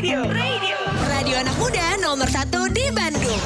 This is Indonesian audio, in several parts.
Radio anak muda nomor 1 di Bandung.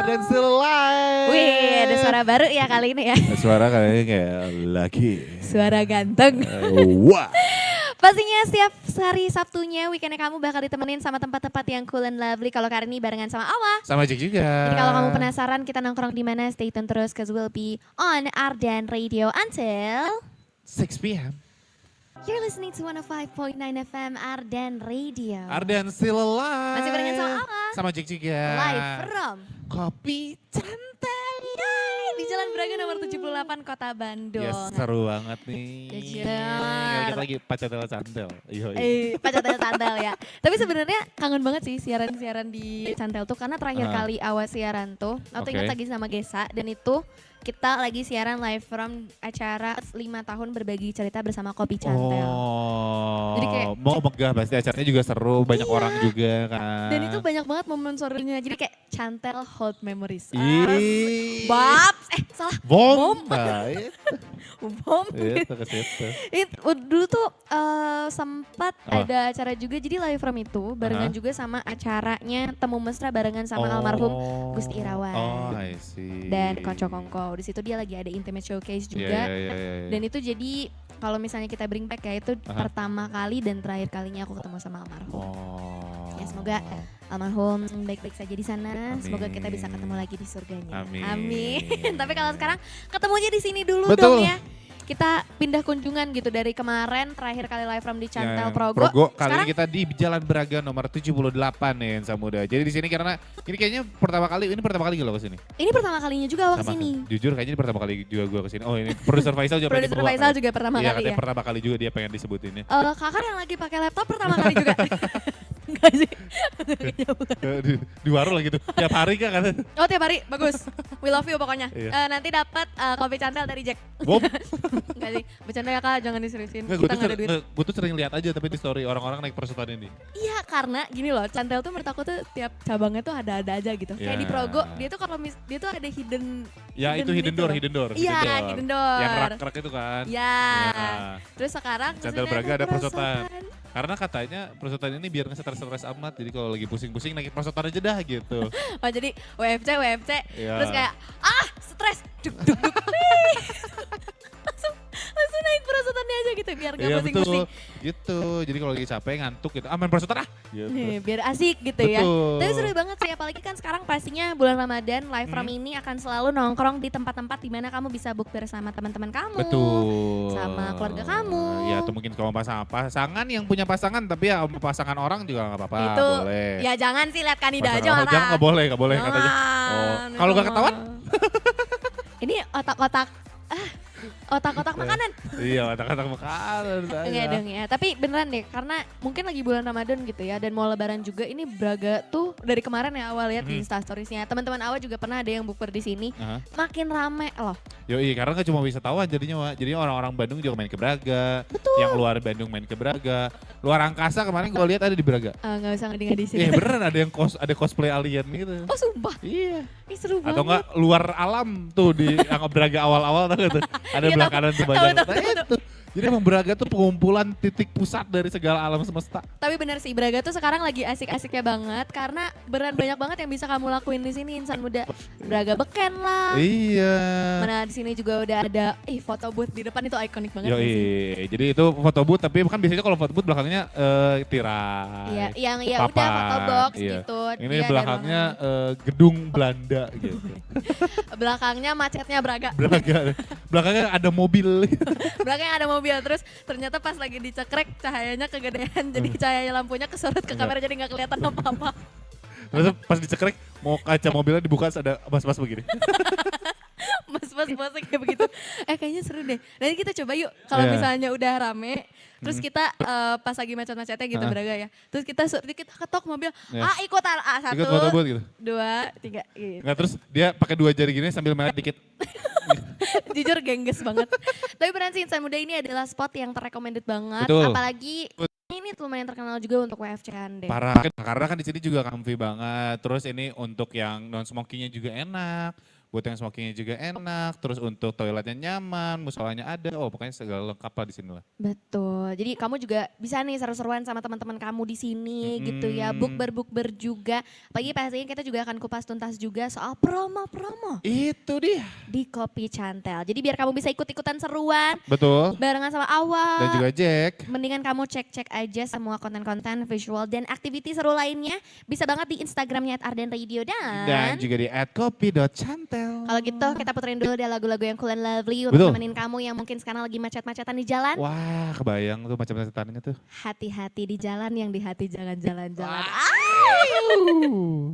Dan still alive. Wih, ada suara baru ya kali ini ya. Suara kayaknya kayak laki. Suara ganteng. Wah. Pastinya setiap hari Sabtunya weekendnya kamu bakal ditemenin sama tempat-tempat yang cool and lovely. Kalau kali ini barengan sama Awa. Sama Jack juga. Jadi kalau kamu penasaran kita nongkrong di mana, stay tune terus cause we'll be on Ardan Radio until 6 p.m. You're listening to 105.9 FM Ardan Radio. Ardan still alive. Masih barengan sama Awa. Sama Jack juga. Live from Kopi Cantel. di Jalan Braga nomor 78 Kota Bandung. Ya seru banget nih. Kejar. Kita lagi pacatel santel. Pacatel Cantel ya. Tapi sebenarnya kangen banget sih siaran-siaran di Cantel tuh karena terakhir kali Awa siaran tuh. Aku ingat lagi sama Gesa dan itu kita lagi siaran live from acara 5 tahun berbagi cerita bersama Kopi Cantel. Oh, jadi kayak mau megah pasti acaranya juga seru, banyak orang juga kan. Dan itu banyak banget momen serunya. Jadi kayak Cantel Hot Memories. Babs, salah. Bom. Bom. Itu ke situ. Dulu tuh sempat ada acara juga jadi live from itu barengan juga sama acaranya Temu Mesra barengan sama almarhum Gusti Irawan. Oh, I see. Dan Konco Kongko. Di situ dia lagi ada intimate showcase juga. Yeah. Dan itu jadi kalau misalnya kita bring back ya itu pertama kali dan terakhir kalinya aku ketemu sama almarhum. Ya semoga almarhum baik-baik saja di sana. Amin. Semoga kita bisa ketemu lagi di surganya. Amin. Tapi kalau sekarang ketemunya di sini dulu Betul. dong ya. Kita pindah kunjungan gitu dari kemarin terakhir kali live from di Cantel Progo. Kali Sekarang ini kita di Jalan Braga nomor 78 nih Ensa Muda. Jadi di sini karena ini kayaknya pertama kali gak lo kesini? ini pertama kalinya juga awak Sama, kesini. jujur kayaknya ini pertama kali juga gue kesini. Oh ini produser Faisal juga pengen Produser dibawa Faisal kan? juga pertama Iya, kali katanya ya. pertama kali juga dia pengen disebutin ya. Kakak yang lagi pakai laptop pertama kali juga. Enggak sih. Di warung lah gitu. Tiap hari kan. Oh tiap hari, bagus. We love you pokoknya. Iya. Nanti dapat kopi Cantel dari Jack. Bom. Enggak sih, bercanda ya kak, jangan diseriusin. Nggak, Kita nggak ada duit. gue tuh sering lihat aja tapi di story orang-orang naik perosotan ini. Iya karena gini loh, Cantel tuh menurut aku tuh tiap cabangnya tuh ada-ada aja gitu. Kayak Ya. di Progo, dia tuh kalau dia tuh ada hidden. Ya itu hidden gitu door, loh. hidden door. Iya, hidden door. Yang rak-rak itu kan. Ya. Ya. Terus sekarang Cantel maksudnya Braga ada perosotan. Karena katanya perosotan ini biar nggak stres-stres amat. Jadi kalau lagi pusing-pusing naik perosotan aja dah gitu. Oh jadi WFC. Iya. Terus kayak stres. Duk. langsung naik perosotannya aja gitu biar gak Iya pusing-pusing. betul, gitu. Jadi kalau lagi capek ngantuk gitu, main perosotan gitu. Nih, biar asik gitu ya. Betul. Tapi seru banget sih, apalagi kan sekarang pastinya bulan Ramadan, live from ini akan selalu nongkrong di tempat-tempat di mana kamu bisa bukber sama teman-teman kamu. Betul. Sama keluarga kamu. Ya atau mungkin kalau pasangan yang punya pasangan tapi ya pasangan orang juga nggak apa-apa, Itu, boleh. ya jangan sih lihat kanida aja Pasangan orang. jangan, nggak boleh katanya. Oh, kalau nggak ketahuan? Ini otak-otak makanan. Iya, kata-kata makanan. Enggak dong ya, tapi beneran deh karena mungkin lagi bulan Ramadan gitu ya dan mau lebaran juga ini Braga tuh dari kemarin ya awal lihat di Instastoriesnya. Teman-teman awal juga pernah ada yang bukber di sini. Makin rame loh. Yoi, karena nggak cuma wisatawan jadinya, Wak. Jadinya orang-orang Bandung juga main ke Braga. Betul. Yang luar Bandung main ke Braga. Luar angkasa kemarin gue lihat ada di Braga. Nggak usah ngadi-ngadi sini. Iya beneran ada yang ada cosplay alien gitu. Oh sumpah, Iya. ini seru banget. Atau enggak luar alam tuh di yang Braga awal-awal tuh tuh. Ada Iya, belah tahu. kanan tuh Tahu, banyak. tahu, Nah, tahu, itu. Jadi emang Braga tuh pengumpulan titik pusat dari segala alam semesta. Tapi benar sih, Braga tuh sekarang lagi asik-asiknya banget karena beneran banyak banget yang bisa kamu lakuin di sini insan muda. Braga Beken lah. Iya. Mana di sini juga udah ada foto booth di depan itu ikonik banget Yoi, gak sih? jadi itu foto booth tapi kan biasanya kalau foto booth belakangnya tirai. Iya, yang ya udah papan, foto box iya. gitu. Ini Dia ada belakangnya ruangan. gedung Belanda gitu. Belakangnya macetnya Braga. Belakangnya ada mobil. Belakangnya ada mobil terus ternyata pas lagi dicekrek cahayanya kegedean jadi cahaya lampunya kesorot ke kamera jadi nggak kelihatan apa-apa. Terus pas dicekrek mau kaca mobilnya dibuka ada mas-mas begini. Mas-mas bosnya kayak begitu. Kayaknya seru deh. Nanti kita coba yuk kalau Iya. misalnya udah rame. Terus kita pas lagi macet-macetnya gitu Braga ya. Terus kita ketok mobil. Iya. Ikutan A1. Ikut foto booth gitu. 2, 3 gitu. Nggak, terus dia pakai 2 jari gini sambil melet dikit. Jujur gengges banget. Tapi beneran sih Insan Muda ini adalah spot yang terrecommended banget. Betul. Apalagi ini lumayan terkenal juga untuk WFC-an deh. Parah, karena kan di sini juga comfy banget. Terus ini untuk yang non smokingnya juga enak. Buat yang smokingnya juga enak, terus untuk toiletnya nyaman, musolanya ada, pokoknya segala lengkap lah di sini lah. Betul. Jadi kamu juga bisa nih seru-seruan sama teman-teman kamu di sini gitu ya. Bukber juga. Apalagi pastinya kita juga akan kupas tuntas juga soal promo-promo Itu dia. di Kopi Cantel. Jadi biar kamu bisa ikut-ikutan seruan Betul. barengan sama Awal. Dan juga Jack. Mendingan kamu cek-cek aja semua konten-konten visual dan aktiviti seru lainnya. Bisa banget di Instagramnya @ardenradio Dan juga di @kopi.cantel. kalau gitu kita puterin dulu deh lagu-lagu yang cool and lovely untuk Betul. nemenin kamu yang mungkin sekarang lagi macet-macetan di jalan. Wah, kebayang tuh macam-macamannya tuh. Hati-hati di jalan, yang di hati jangan jalan-jalan.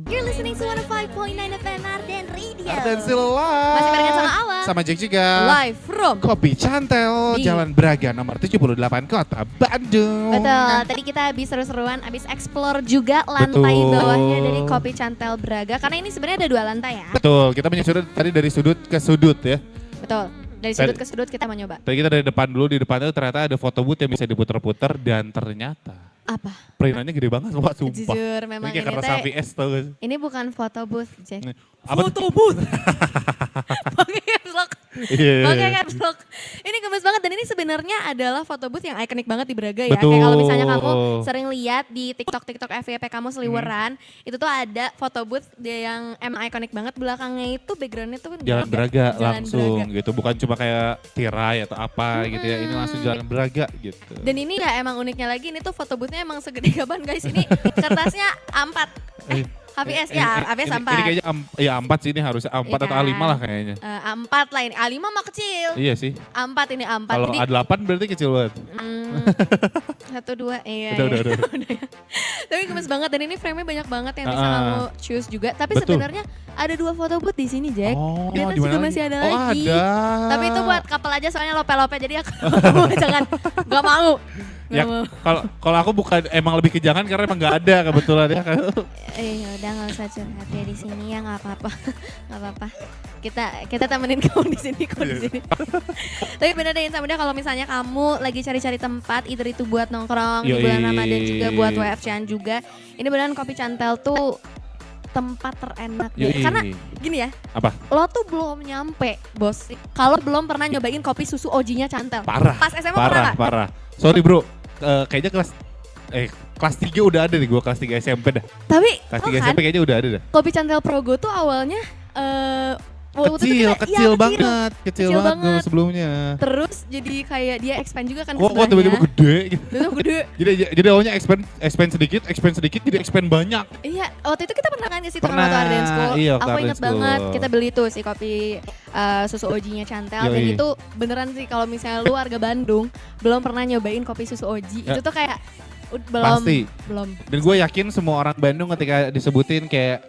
You're listening to 105.9 FM Arden Radio. Dan still live. Masih barengan sama Awa. Sama Jack juga. Live from. Kopi Cantel, Di- Jalan Braga nomor 78 Kota Bandung. Betul, tadi kita habis seru-seruan, habis explore juga lantai Betul. bawahnya dari Kopi Cantel Braga. Karena ini sebenarnya ada 2 lantai ya. Betul, kita menyusuri tadi dari sudut ke sudut ya. Betul, dari sudut ke sudut kita mau nyoba. Tadi kita dari depan dulu, di depan itu ternyata ada foto booth yang bisa diputer-puter dan ternyata Apa? perintannya gede banget Wak, sumpah. Jujur memang Ini kayak ini karena teh, Safi S tau gak sih? ini bukan foto booth, Jack. Apa tuh? Foto booth. Pakai caps lock. Iya. Pakai caps lock. Ini gemes banget dan ini sebenarnya adalah foto booth yang ikonik banget di Braga ya. Betul. Kayak kalau misalnya kamu sering lihat di TikTok FYP kamu seliweran, itu tuh ada foto booth dia yang emang ikonik banget. Belakangnya itu backgroundnya tuh Jalan Braga Jalan langsung Braga. gitu, bukan cuma kayak tirai atau apa gitu ya. Ini langsung Jalan Braga gitu. Dan ini ya emang uniknya lagi, ini tuh foto boothnya emang segede gaban guys. Ini kertasnya A4. HVS ya, HVS A4. Ini kayaknya A4 sih, ini harusnya A4 Iya atau kan? A5 lah kayaknya. A4 lah ini, A5 mah kecil. Iya sih. A4 ini A4. Kalau Jadi A8 berarti kecil banget. 1, 2, iya. Udah. ya. Tapi gemes banget dan ini frame-nya banyak banget yang bisa Ah. kamu choose juga. Tapi Betul. sebenarnya ada 2 foto booth di sini, Jack. Oh, Di atas di mana juga lagi? masih ada Oh, lagi. ada. Tapi itu buat couple aja soalnya lope-lope jadi aku jangan gak mau. Ya, Gak mau. kalau aku bukan emang lebih ke jangan karena emang nggak ada kebetulan ya. Udah nggak usah curhat ya di sini ya, nggak apa-apa, nggak apa-apa. Kita temenin kamu di sini kok di sini. Tapi bener deh Insan Muda, kalau misalnya kamu lagi cari-cari tempat, either itu buat nongkrong di Yoi. bulan Ramadan juga buat WFC-an juga. Ini beneran Kopi Cantel tuh tempat terenak deh. Yoi. Karena gini ya, Apa? lo tuh belum nyampe bos kalau belum pernah nyobain kopi susu OG-nya Cantel. Parah. Pas SMA pernah nggak? Parah. Sorry bro, kayaknya kelas 3 udah ada nih, gua kelas 3 SMP dah. Tapi Kelas tau 3 kan, SMP kayaknya udah ada dah. Kopi Cantel Progo tuh awalnya waktu itu kita- Kecil iya, banget, kecil banget banget. dulu sebelumnya. Terus jadi kayak dia expand juga kan ke Kok tiba-tiba sebelahnya. gede gitu. Itu gede. Jadi awalnya expand sedikit, jadi expand banyak. Iya, waktu itu kita pernah kan ke situ Pernah, waktu Arden School. iya, waktu Aku Arden inget School. banget kita beli tuh si kopi susu OG-nya Cantel. Dan Yoi. itu beneran sih kalau misalnya lu warga Bandung belum pernah nyobain kopi susu OG, Ya. itu tuh kayak belum Pasti. belum. Dan gue yakin semua orang Bandung ketika disebutin kayak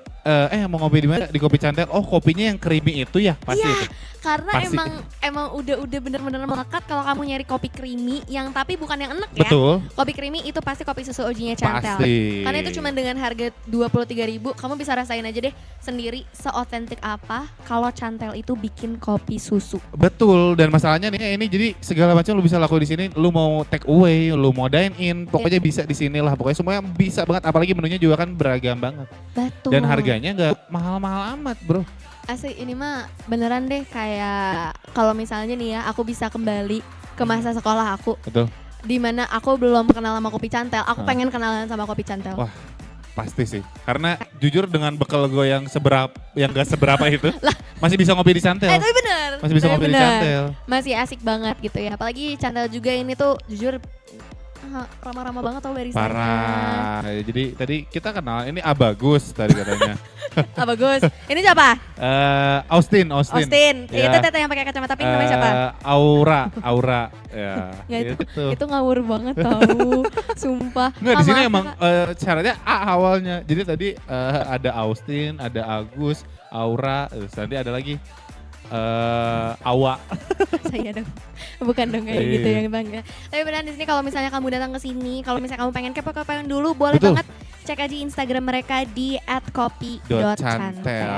mau ngopi di mana? Di Kopi Cantel. Oh, kopinya yang creamy itu ya? Pasti Iya, itu. karena Pasti. emang udah bener-bener melekat kalau kamu nyari kopi creamy yang tapi bukan yang enek ya. Betul. Kopi creamy itu pasti kopi susu OG-nya Cantel. Pasti. Karena itu cuma dengan harga 23.000, kamu bisa rasain aja deh sendiri seotentik apa kalau Cantel itu bikin kopi susu. Betul, dan masalahnya nih ini jadi segala macam lu bisa lakuin di sini. Lu mau take away, lu mau dine in, pokoknya bisa di sini lah. Pokoknya semuanya bisa banget, apalagi menunya juga kan beragam banget. Betul. Dan harganya nggak mahal-mahal amat, bro. Asli ini mah beneran deh kayak kalau misalnya nih ya aku bisa kembali ke masa sekolah aku. Betul. Dimana aku belum kenal sama kopi Cantel, aku pengen kenalan sama kopi Cantel. Wah, pasti sih. Karena jujur dengan bekal gue yang gak seberapa itu, masih bisa ngopi di Cantel. Tapi bener. Masih bisa tapi ngopi di bener. Cantel. Masih asik banget gitu ya. Apalagi Cantel juga ini tuh jujur ramah-ramah banget tau barisannya. Parah. Jadi tadi kita kenal, ini Abagus tadi katanya. Ah bagus. Ini siapa? Austin. Austin. Ya. Itu tete yang pakai kacamata pink namanya siapa? Aura. Ya. Ya itu ngawur banget tau. Sumpah. Nggak, di sini Maaf, emang syaratnya A awalnya. Jadi tadi ada Austin, ada Agus, Aura, terus nanti ada lagi Awa. saya dong. Bukan dong kayak Iya. gitu yang bangga. Tapi beneran di sini kalau misalnya kamu datang ke sini, kalau misalnya kamu pengen kepo-kepoin dulu, boleh Betul. banget cek aja Instagram mereka di @kopi.cantel.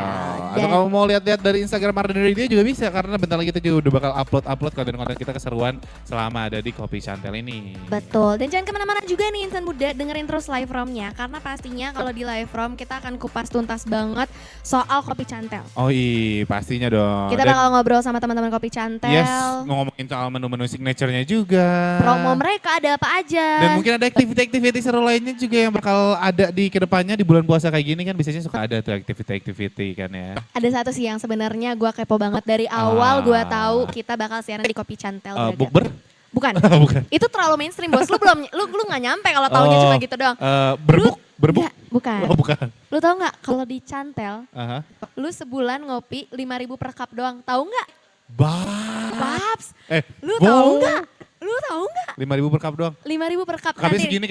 Atau kamu mau lihat-lihat dari Instagram Ordinary dia juga bisa, karena bentar lagi kita juga udah bakal upload konten-konten kita keseruan selama ada di Kopi Cantel ini. Betul, dan jangan kemana-mana juga nih insan muda, dengerin terus live from-nya. Karena pastinya kalau di live from kita akan kupas tuntas banget soal kopi Cantel. Oh iya, pastinya dong. Kita Dan- bakal ngobrol sama teman-teman kopi Cantel. Yes, ngomongin soal menu-menu signature-nya juga. Promo mereka ada apa aja. Dan mungkin ada aktiviti-aktiviti seru lainnya juga yang bakal ada di kedepannya di bulan puasa kayak gini kan biasanya suka ada tuh aktiviti-aktiviti kan ya. Ada satu sih yang sebenarnya gue kepo banget dari awal gue tahu kita bakal siaran di kopi Cantel. Braga. Bukber? Bukan. Bukan. Itu terlalu mainstream bos. Lu nggak nyampe kalau taunya cuma gitu doang. Berbuk? Nggak, bukan. Oh bukan. Lu tau nggak kalau di Cantel, Aha. lu sebulan ngopi 5.000 per cup doang. Tahu nggak? Paps. Lu wow. tahu nggak? Lu tahu nggak? 5.000 per cup doang. 5.000 per cup. Kabnya Nanti- segini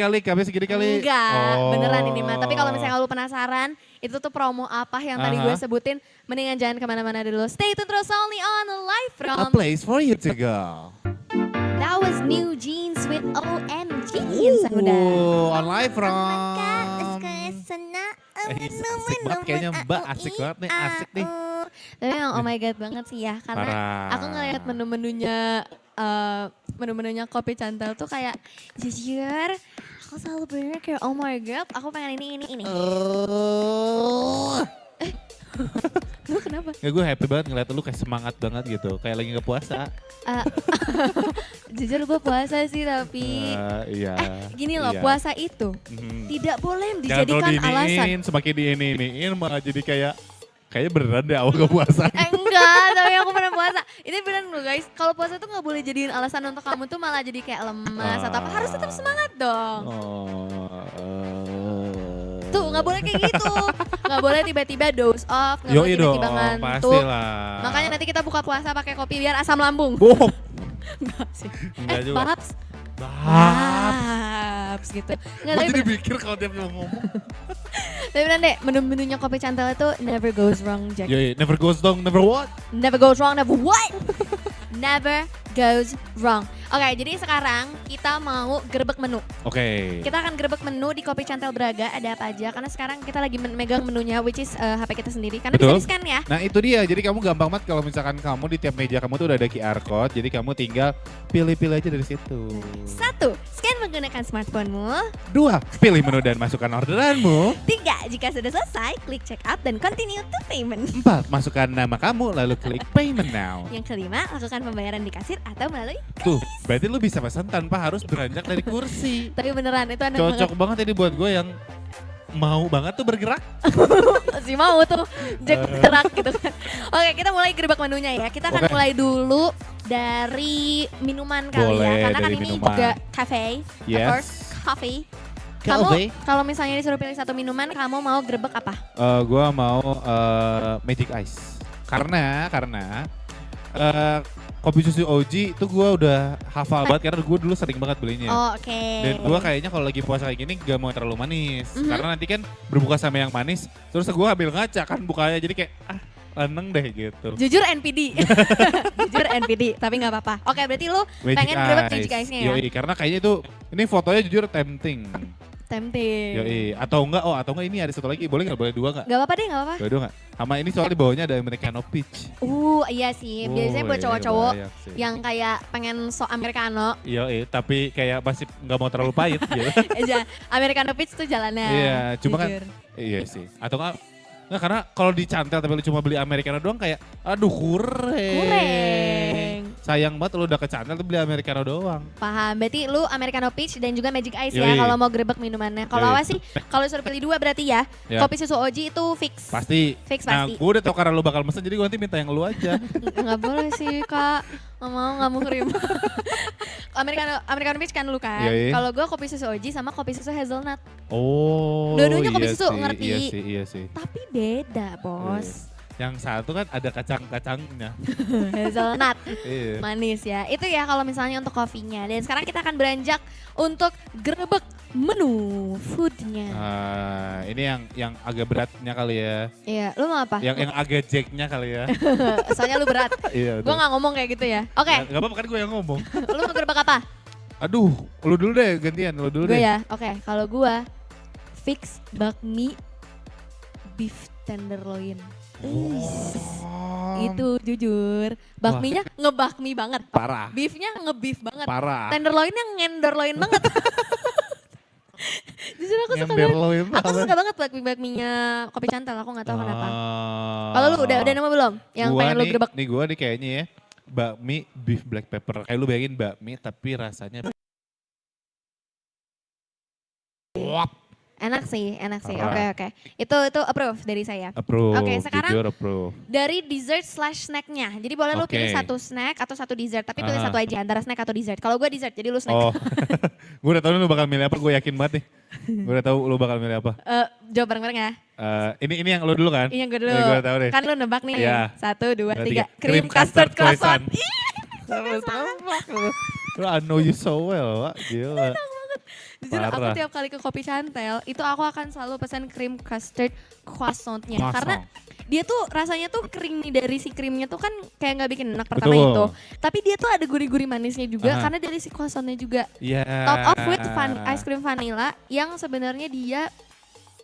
kali. Enggak, Oh. beneran ini mah. Tapi kalau misalnya lu penasaran, itu tuh promo apa yang tadi gue sebutin, mendingan jangan kemana-mana dulu. Stay tune terus only on Live A From. place for you to go. That was New Jeans with OMG, insan muda. On live from. Asik banget kayaknya Mbak, asik banget nih, asik nih. Tapi emang oh my god banget sih ya, karena Parah. aku ngeliat menu-menunya kopi Cantel tuh kayak jujur, aku selalu bener kayak oh my god, aku pengen ini. Lu kenapa? Ya gue happy banget ngeliat lu kayak semangat banget gitu, kayak lagi gak puasa. Jujur gue puasa sih tapi Iya. gini loh, iya. puasa itu Mhm. tidak boleh Jangan dijadikan terlalu alasan. diiniin, semakin diiniin malah jadi kayaknya beneran deh awal gak puasa. Enggak, tapi aku pernah puasa. Ini beneran loh guys, kalau puasa tuh gak boleh jadiin alasan untuk kamu tuh malah jadi kayak lemas atau apa. Harus tetap semangat dong. Tuh gak boleh kayak gitu. Gak boleh tiba-tiba doze off, gak boleh Yoi dong, tiba-tiba ngantuk. pastilah. Makanya nanti kita buka puasa pakai kopi biar asam lambung. Bohong. Enggak sih. Enggak juga. Paps. Bah. Paps gitu. Enggak, Gue tapi jadi bener. mikir kalau dia mau ngomong. Tapi beneran deh, menu-menunya kopi Cantel itu never goes wrong, Jack. Yoi, never goes wrong, never what? Never goes wrong, never what? Never goes wrong. Oke, jadi sekarang kita mau gerbek menu. Oke. Kita akan gerbek menu di Kopi Cantel Braga, ada apa aja. Karena sekarang kita lagi megang menunya, which is HP kita sendiri. Karena Betul. bisa di-scan ya. Nah itu dia, jadi kamu gampang banget kalau misalkan kamu di tiap meja kamu tuh udah ada QR code, jadi kamu tinggal pilih-pilih aja dari situ. 1. Scan menggunakan smartphone-mu. 2. Pilih menu dan masukkan orderanmu. 3. Jika sudah selesai, klik check out dan continue to payment. 4. Masukkan nama kamu lalu klik payment now. Yang kelima, lakukan pembayaran di kasir atau melalui. Tuh, berarti lu bisa pesan tanpa harus beranjak dari kursi. Tapi beneran itu aneh Cocok banget ini buat gue yang mau banget tuh bergerak. banget. Si mau tuh gerak gitu kan. Oke, kita mulai gerbek menunya ya. Kita akan Oke. mulai dulu dari minuman kali Boleh, ya. Karena kan dari ini minuman. juga cafe. Of Yes. course, coffee. Kamu Cafe. kalau misalnya disuruh pilih satu minuman, kamu mau gerbek apa? Gue mau Magic Ice. Karena kopi susu OG itu gue udah hafal banget karena gue dulu sering banget belinya. Oh, oke. Dan gue kayaknya kalau lagi puasa kayak gini gak mau terlalu manis. Karena nanti kan berbuka sama yang manis, terus gue ambil ngaca kan bukanya jadi kayak leneng deh gitu. Jujur NPD. Jujur NPD, tapi nggak apa-apa. Oke, berarti lu pengen gerebek Magic Ice-nya ya? Yoi, karena kayaknya itu, ini fotonya jujur tempting. Tempting. Yoi, atau enggak ini ada satu lagi, boleh nggak? Boleh dua nggak? Gak apa-apa deh, gak apa-apa. Dua nggak? Sama ini soalnya di bawahnya ada Americano Peach. Iya sih, biasanya buat cowok-cowok yang kayak pengen sok Americano. Yoi, tapi kayak masih nggak mau terlalu pahit gitu. Americano Peach tuh jalannya. Iya, cuma jujur. kan, iya sih. Atau nggak, karena kalau dicantel tapi lu cuma beli Americano doang kayak, aduh kurang. Sayang banget lu udah kecantel tuh beli Americano doang. Paham, berarti lu Americano Peach dan juga Magic Ice Yoi. ya kalau mau gerebek minumannya. Kalau Yoi. awas sih, kalau suruh pilih dua berarti ya, Ya. kopi susu OG itu fix. Pasti. Fix Nah, pasti. gue udah tau karena lu bakal mesen jadi gue nanti minta yang lu aja. Nggak boleh sih kak, nggak mau krim. Americano Peach kan lu kan. Yoi. Kalau gue kopi susu OG sama kopi susu hazelnut. Oh, Dua-duanya kopi iya susu, sih, ngerti? Iya sih. Tapi beda bos. Yang satu kan ada kacang-kacangnya. Hazelnut. Iya. Manis ya. Itu ya kalau misalnya untuk kopinya. Dan sekarang kita akan beranjak untuk gerebek menu foodnya. Ini yang agak beratnya kali ya. Iya, lu mau apa? Yang agak jacknya kali ya. Soalnya lu berat. Iya. Gue gak ngomong kayak gitu ya. Oke, Gak apa-apa kan gue yang ngomong. lu mau gerebek apa? Aduh, lu dulu deh gantian, lu dulu Gue deh. ya. Oke, kalau gue fix bakmi beef tenderloin. Itu jujur. Bakminya ngebakmi banget. Parah. Beefnya ngebeef banget. Parah. Tenderloinnya ngenderloin banget. Jujur aku suka banget. Ngenderloin Aku apa? suka banget bakminya kopi cantel. Aku gak tahu kenapa. Ah. Kalau lu udah nemu belum? Yang Gua pengen lu nih- gerebek? Nih gue nih kayaknya ya. Bakmi beef black pepper. Kayak lu bayangin bakmi tapi rasanya Enak sih. Parah. Oke. Itu approve dari saya. approve. Oke, sekarang jujur approve. dari dessert slash snacknya. Jadi boleh lu Oke. pilih satu snack atau satu dessert. Tapi pilih Aha. satu aja antara snack atau dessert. Kalau gue dessert, jadi lu snack. Oh, gue udah tahu nih lu bakal milih apa, gue yakin banget nih. Gue udah tahu lu bakal milih apa. Jawab bareng-bareng ya. Ini yang lu dulu kan? Ini yang gue dulu. Ini gue tahu deh. Kan lu nebak nih. Iya. 1, 2, 3. Tiga. Cream custard croissant. Lu I know you so well, Wak. Gila. Jujur aku Parah. tiap kali ke kopi cantel, itu aku akan selalu pesan cream custard croissantnya. Croissant. Karena dia tuh rasanya tuh creamy dari si krimnya tuh kan kayak nggak bikin enak pertama Betul. itu. Tapi dia tuh ada gurih-guri manisnya juga Aha. karena dari si croissantnya juga. Iya. Top off with ice cream vanilla yang sebenarnya dia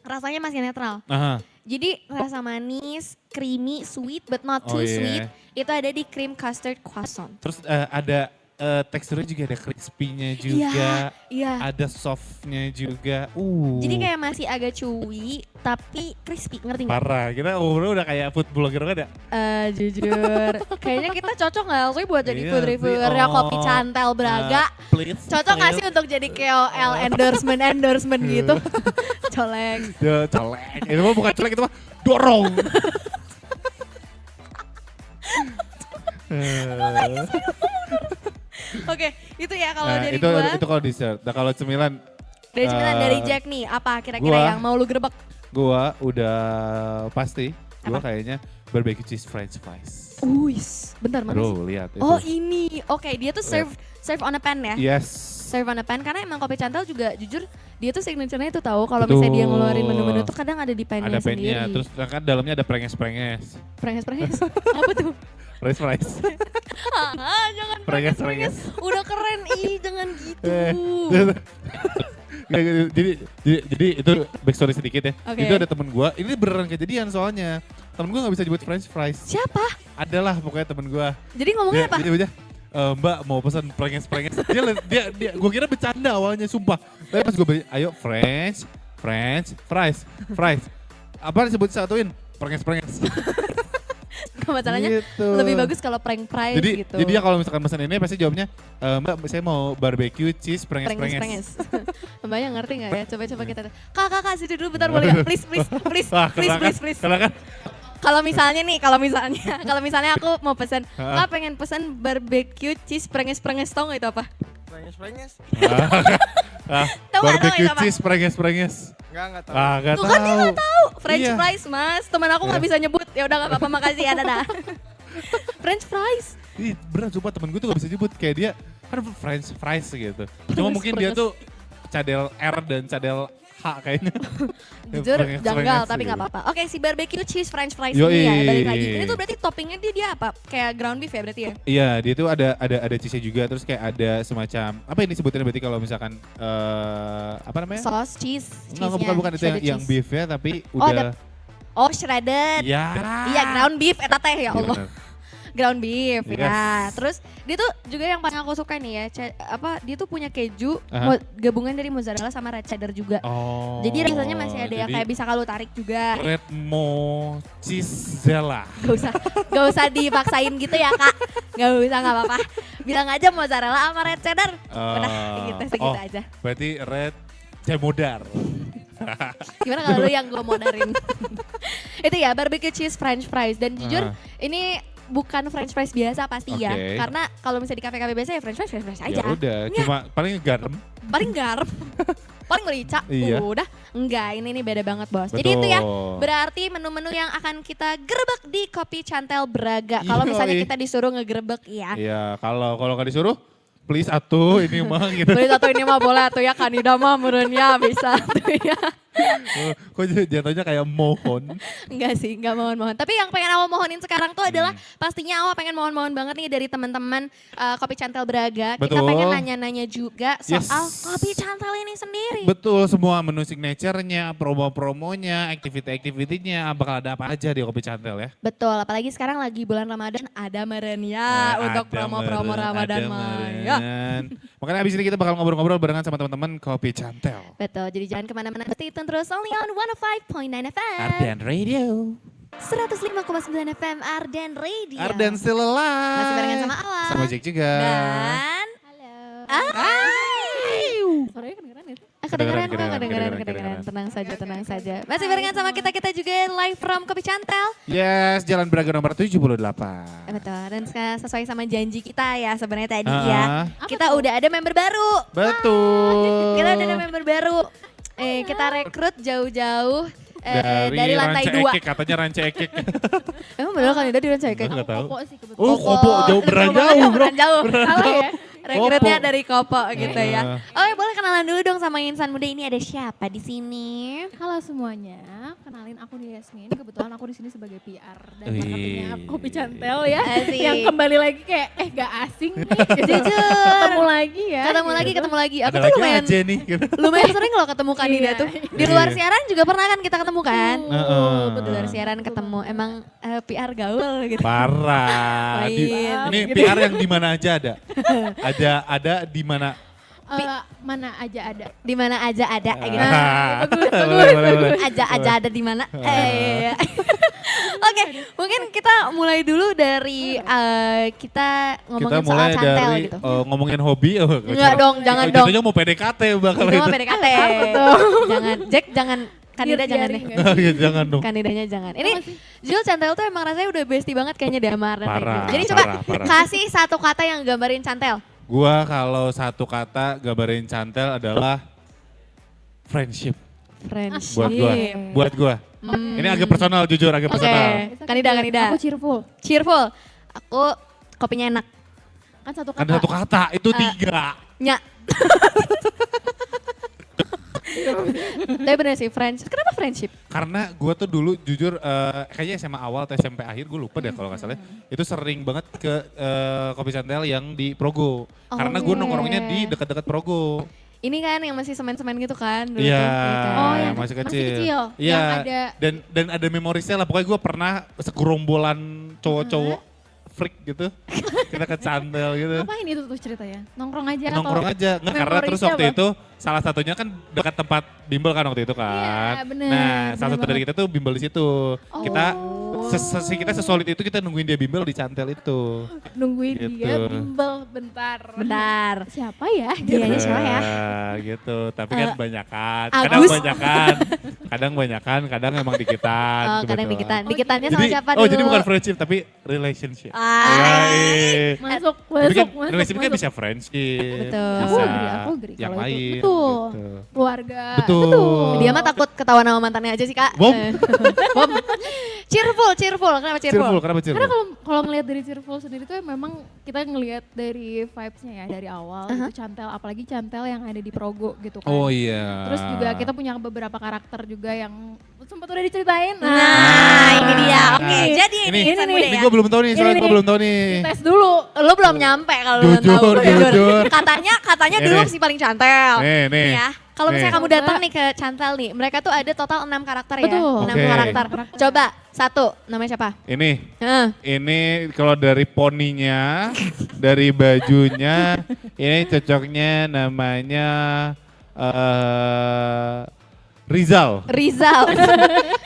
rasanya masih netral. Aha. Jadi rasa manis, creamy, sweet but not Oh, too iya. sweet. Itu ada di cream custard croissant. Terus ada teksturnya juga ada crispy-nya juga. Iya. Ada soft-nya juga. Jadi kayak masih agak chewy tapi crispy, ngerti nggak? Parah, kita udah kayak food blogger kan ya? Jujur, kayaknya kita cocok nggak sih buat jadi Iya food sih. reviewernya Oh, kopi cantel Braga? Please, Cocok nggak please. sih untuk jadi KOL endorsement gitu? Colek. Ya, colek. Itu mah bukan colek, itu mah dorong. Oke, itu ya kalau Nah, dari itu gua. itu kalau dessert. Nah, kalau cemilan Dari cemilan eh, dari Jack nih, apa kira-kira gua- yang mau lu gerebek? gua udah pasti gua Apa? kayaknya barbecue cheese french fries. Uis, bentar mana sih? Bro, lihat itu. Oh ini, oke dia tuh serve on a pan ya? Yes. Serve on a pan karena emang kopi cantel juga jujur dia tuh signature-nya itu tahu kalau misalnya dia ngeluarin menu-menu tuh kadang ada di pan-nya Ada sendiri. pennya, terus kan dalamnya ada prenges-prenges. Prenges-prenges. Apa tuh? French fries. Jangan Prenges-prenges. Udah keren jangan gitu. Nggak, jadi itu backstory sedikit ya. Oke. Itu ada temen gua, ini beneran kejadian soalnya. Temen gua gak bisa buat french fries. Siapa? Adalah pokoknya temen gua. Jadi ngomongnya apa? Jadi aja, Mbak mau pesan prenges-prenges. dia gua kira bercanda awalnya sumpah. Tapi pas gua beli, ayo french fries. Apa disebut satuin? Prenges-prenges. Masalahnya Gitu. lebih bagus kalau prank price Jadi gitu. jadi dia kalau misalkan pesan ini pasti jawabnya, Mbak saya mau barbecue cheese prenges-prenges. Prenges. Mbaknya ngerti gak ya? Coba kita. Kak, situ dulu bentar boleh gak? Please. Wah, kena kan? Kena kan? Kalau misalnya aku mau pesan, Kak pengen pesan barbecue cheese prenges tau gak itu apa? Prenges. Tahu nggak Barbecue apa? cheese prenges-prenges. Enggak tahu. Nggak Tuh tahu. kan dia gak tahu. French Iya. fries mas, teman aku gak bisa nyebut. Ya udah gak apa-apa makasih ya dadah. French fries. Ih, berat sumpah temen gue tuh gak bisa nyebut kayak dia kan French fries gitu. Cuma mungkin dia tuh cadel R dan cadel H kayaknya. Jujur French janggal fries tapi gitu. nggak apa-apa. Oke, si barbecue cheese french fries Yoi. ini ya balik lagi. Ini tuh berarti toppingnya dia apa? Kayak ground beef ya berarti ya? Iya, dia tuh ada cheese-nya juga, terus kayak ada semacam apa ini sebutannya berarti kalau misalkan apa namanya? Sauce cheese. Enggak, bukan itu shredded yang cheese. beef ya, tapi Oh, udah Oh, shredded. ya. Iya, ground beef eta teh ya Iya, Allah. bener. Ground beef Yes. ya. Terus dia tuh juga yang paling aku suka nih ya, dia tuh punya keju Aha. gabungan dari mozzarella sama red cheddar juga. Oh. Jadi rasanya masih ada yang jadi kayak bisa kalau tarik juga. Red Mozzarella. Gak usah dipaksain gitu ya kak. Gak usah, gak apa-apa. Bilang aja mozzarella sama red cheddar. Udah gitu, segitu aja. Berarti red cemodar. Gimana kalau lu yang gue modarin? Itu ya barbecue cheese french fries. Dan jujur ini bukan french fries biasa pasti ya. Oke. Karena kalau misalnya di kafe-kafe biasa ya french fries aja. Ya udah, cuma paling garam. Paling garam. Paling merica. Iya. Udah. Enggak, ini beda banget bos. Jadi itu ya Betul. berarti menu-menu yang akan kita gerebek di Kopi Cantel Braga. Kalau misalnya Yoi. kita disuruh ngegerebek ya. Iya, kalau nggak disuruh, please atuh ini mah gitu. Beli satu ini mah boleh tuh ya kanida mah merenya bisa tuh ya. Kok jatuhnya kayak mohon. Enggak sih, enggak mohon-mohon. Tapi yang pengen awal mohonin sekarang tuh adalah pastinya awal pengen mohon-mohon banget nih dari teman-teman Kopi Cantel Braga. Kita Betul. pengen nanya-nanya juga soal Yes. Kopi Cantel ini sendiri. Betul, semua menu signature-nya, promo-promonya, activity-activity-nya, bakal ada apa aja di Kopi Cantel ya. Betul, apalagi sekarang lagi bulan Ramadan ada merenya untuk Ada promo-promo meren, Ramadan ada mah. meren. Ya. Makanya abis ini kita bakal ngobrol-ngobrol barengan sama teman-teman Kopi Cantel. Betul, jadi jangan kemana-mana. Stay tune terus only on 105.9 FM. Arden Radio. 105,9 FM Arden Radio. Arden still alive. Masih barengan sama Awa. Sama Jack juga. Dan Halo. Suaranya kedengeran ya? kedengeran kok, Kedengeran. kedengeran. Tenang saja. Masih barengan sama kita juga live from Kopi Cantel. Yes, Jalan Braga nomor 78. Betul, dan sesuai sama janji kita ya sebenarnya tadi Ah. ya. Kita udah ada member baru. Betul. Kita udah ada member baru. Kita rekrut jauh-jauh dari lantai Ranca 2. Ekek, katanya Ranca Ekek. Emang bener kan itu di Ranca Ekek? Enggak tahu. Kopo sih kebetulan. Oh, Kopo jauh beneran jauh, Bro. Beneran jauh. Salah ya? Rekrutnya Kopo. dari Kopo gitu ya. Iya. Oke, boleh kenalan dulu dong sama insan muda ini ada siapa di sini? Halo semuanya, kenalin aku nih Yasmin. Kebetulan aku di sini sebagai PR dan Wih. marketingnya Kopi Cantel ya. Asik. Yang kembali lagi kayak gak asing nih. Jujur. Ketemu lagi ya. Ketemu lagi. Aku Ada tuh lagi lumayan aja nih. gitu. lumayan sering loh ketemu Kanida Iya. tuh. Di luar Iya. siaran juga pernah kan kita ketemu kan? Heeh. Di luar siaran ketemu. Emang PR gaul gitu. Parah. Lain. Ini PR yang di mana aja ada. Ada di mana. Mana aja ada. Di mana aja ada gitu. Boleh. Aja ada di mana. Oke, mungkin kita mulai dulu dari kita Kita ngomongin soal mulai cantel dari gitu. ngomongin hobi. Enggak dong, jangan dong. Jatuhnya mau PDKT bakal Itu itu. mah PDKT. Jangan, Jack jangan. Kanida jangan deh. Biar jaring Ya, jangan dong. Kandidanya jangan. Ini Jul Cantel tuh emang rasanya udah bestie banget kayaknya deh sama Arden. Parah, Jadi coba parah. kasih satu kata yang gambarin Cantel. Gua kalau satu kata gambarin cantel adalah friendship Friendship. buat gua. Ini agak personal, jujur agak Oke, personal. Kanida. Aku cheerful. Cheerful. Aku kopinya enak. Kan satu Kan kata. satu kata, itu 3. Nya. Tapi bener sih friendship. Kenapa friendship? Karena gue tuh dulu jujur kayaknya SMA awal atau SMP akhir gue lupa deh kalau nggak salah. Itu sering banget ke Kopi Santel yang di Progo. Karena gue Oke. nongkrongnya di dekat-dekat Progo. Ini kan yang masih semen-semen gitu kan dulu Iya, tuh, kan? Oh, yang masih masih kecil. kecil. Iya. Yang ada Dan ada memorisnya lah. Pokoknya gue pernah segerombolan cowok-cowok freak gitu. Kita ke Cantel gitu. ngapain itu tuh ceritanya? Nongkrong aja Nongkrong atau? aja. Nggak, karena terus memorisnya waktu apa? itu salah satunya kan dekat tempat bimbel kan waktu itu kan. Iya, bener, Nah, salah bener satu dari banget. kita tuh bimbel di situ. Kita kita sesolid itu kita nungguin dia bimbel di Cantel itu. Nungguin Gitu. dia bimbel bentar. Bentar. Siapa ya? Dianya siapa ya? Gitu. Tapi kan banyakan. Agus. Kadang banyakan. Kadang banyakan, kadang emang dikitan. Oh, kadang kebetulan. dikitan. Dikitannya sama Jadi, siapa oh dulu? jadi bukan friendship tapi relationship. Ah. Yoi. Masuk, Tapi kan masuk, relationship kan masuk. bisa friendship. Betul. Aku Bisa agree yang kalau itu. lain. Betul. Gitu. Keluarga. Betul. Dia mah takut ketahuan sama mantannya aja sih kak. Bom. Bom. Cheerful. Kenapa cheerful? Kenapa cheerful? Karena kalau ngelihat dari Cheerful sendiri tuh memang kita ngelihat dari vibes-nya ya dari awal itu Chantel, apalagi Chantel yang ada di Progo gitu kan. Oh iya. Terus juga kita punya beberapa karakter juga yang sempat udah diceritain. Nah, ini dia. Oke, Nah, jadi ini insan muda Ini ya. gue belum tahu nih, soalnya gue belum tahu nih. Tes dulu. Lo belum nyampe kalau lo Jujur, tahu. jujur. Katanya Ini dulu nih. si paling cantel. Nih. Ya. Kalau misalnya Nih. kamu datang nih ke Chantel nih, mereka tuh ada total 6 karakter ya. Betul. 6 Oke. karakter. Coba, satu, namanya siapa? Ini kalau dari poninya, dari bajunya, ini cocoknya namanya Rizal.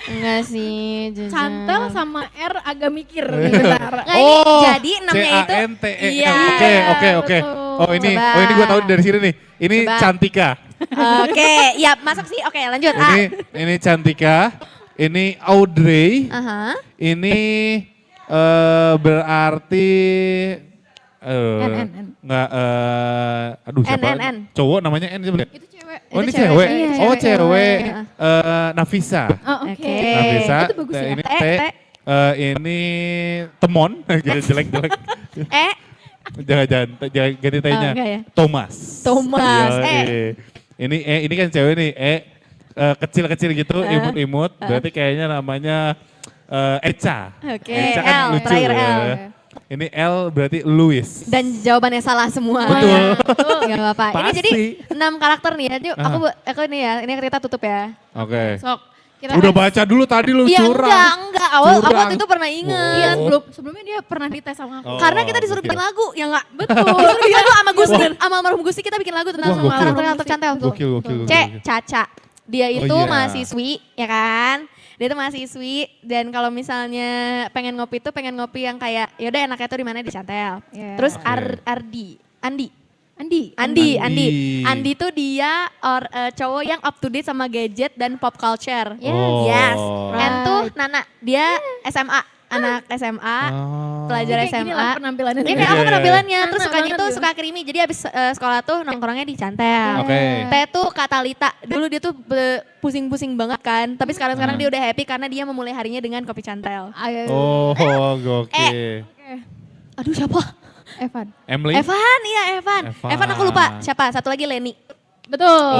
Enggak sih, jujur. Chantel sama R agak mikir nih bentar. Nah, ini jadi 6-nya itu. CANTE. Iya. Oke. betul. Oh ini Coba. gue tahu dari sini nih. Ini Coba. Cantika. Oke, ya masuk sih. Oke, lanjut. Ini Cantika. Ini Audrey. Aha. Ini berarti N. nggak aduh siapa? N. Cowok namanya N siapa? Itu cewek. Oh ini Itu cewek. cewek. Oh Iya, cewek. cewek. Nafisa. Oh, oke. Oke. Nafisa. Itu bagus ya. Ini T. ini Temon. jelek. Jangan ganti tanya. enggak ya. Thomas. Thomas. Ini kan cewek nih. Kecil-kecil gitu, imut-imut. Berarti kayaknya namanya Echa. Oke, Echa kan L, lucu terakhir ya. L. Ini L berarti Louis. Dan jawabannya salah semua. Betul. Gak apa-apa. Ini Pasti. jadi 6 karakter nih ya. Yuk, aku ini ya, ini kita tutup ya. Oke. Sok. Kita Udah baca dulu tadi lu Iya curang. enggak. Aku Curang. waktu itu pernah inget. Iya, sebelumnya dia pernah dites sama aku. Oh, Karena kita disuruh oke. bikin lagu, ya enggak? Betul. Disuruh bikin lagu sama Gusti, sama almarhum Gusti kita bikin lagu tentang Wah, gokil. karakter-karakter Chantel. Gokil. C, Caca. Dia itu iya. mahasiswi, ya kan? Dia itu mahasiswi dan kalau misalnya pengen ngopi yang kayak yaudah enaknya tuh di mana di Chantel. Iya. Terus Oke. Andi tuh dia cowok yang up to date sama gadget dan pop culture. Oh. Yes. Right. And tuh Nana, dia SMA, anak SMA, pelajar Kayak gini lah SMA. penampilannya. Ini Iya, kayak aku iya, penampilannya, iya. terus Nana sukanya banget tuh gitu. suka creamy. Jadi abis sekolah tuh nongkrongnya di Chantel. Oke. T tuh Katalita, dulu dia tuh pusing-pusing banget kan. Tapi sekarang dia udah happy karena dia memulai harinya dengan kopi Chantel. Ayo. Oh, gokil. Oke. Aduh siapa? Evan. Emily? Evan, iya Evan. Evan aku lupa, siapa? Satu lagi Leni. Betul.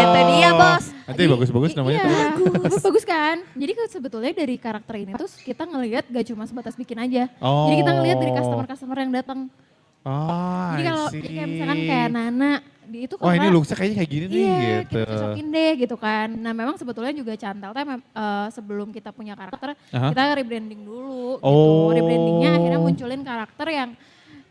Itu dia bos. Nanti bagus-bagus namanya. Iya, bagus kan. Jadi sebetulnya dari karakter ini tuh kita ngelihat gak cuma sebatas bikin aja. Oh. Jadi kita ngelihat dari customer-customer yang datang. Oh, Jadi kalau kayak misalkan kayak Nana, di itu Wah ini karena- looksnya kayaknya kayak gini nih Iya, gitu. kita cocokin deh gitu kan. Nah memang sebetulnya juga Chantel tuh sebelum kita punya karakter, Aha. kita rebranding dulu gitu. Oh. Rebrandingnya akhirnya munculin karakter yang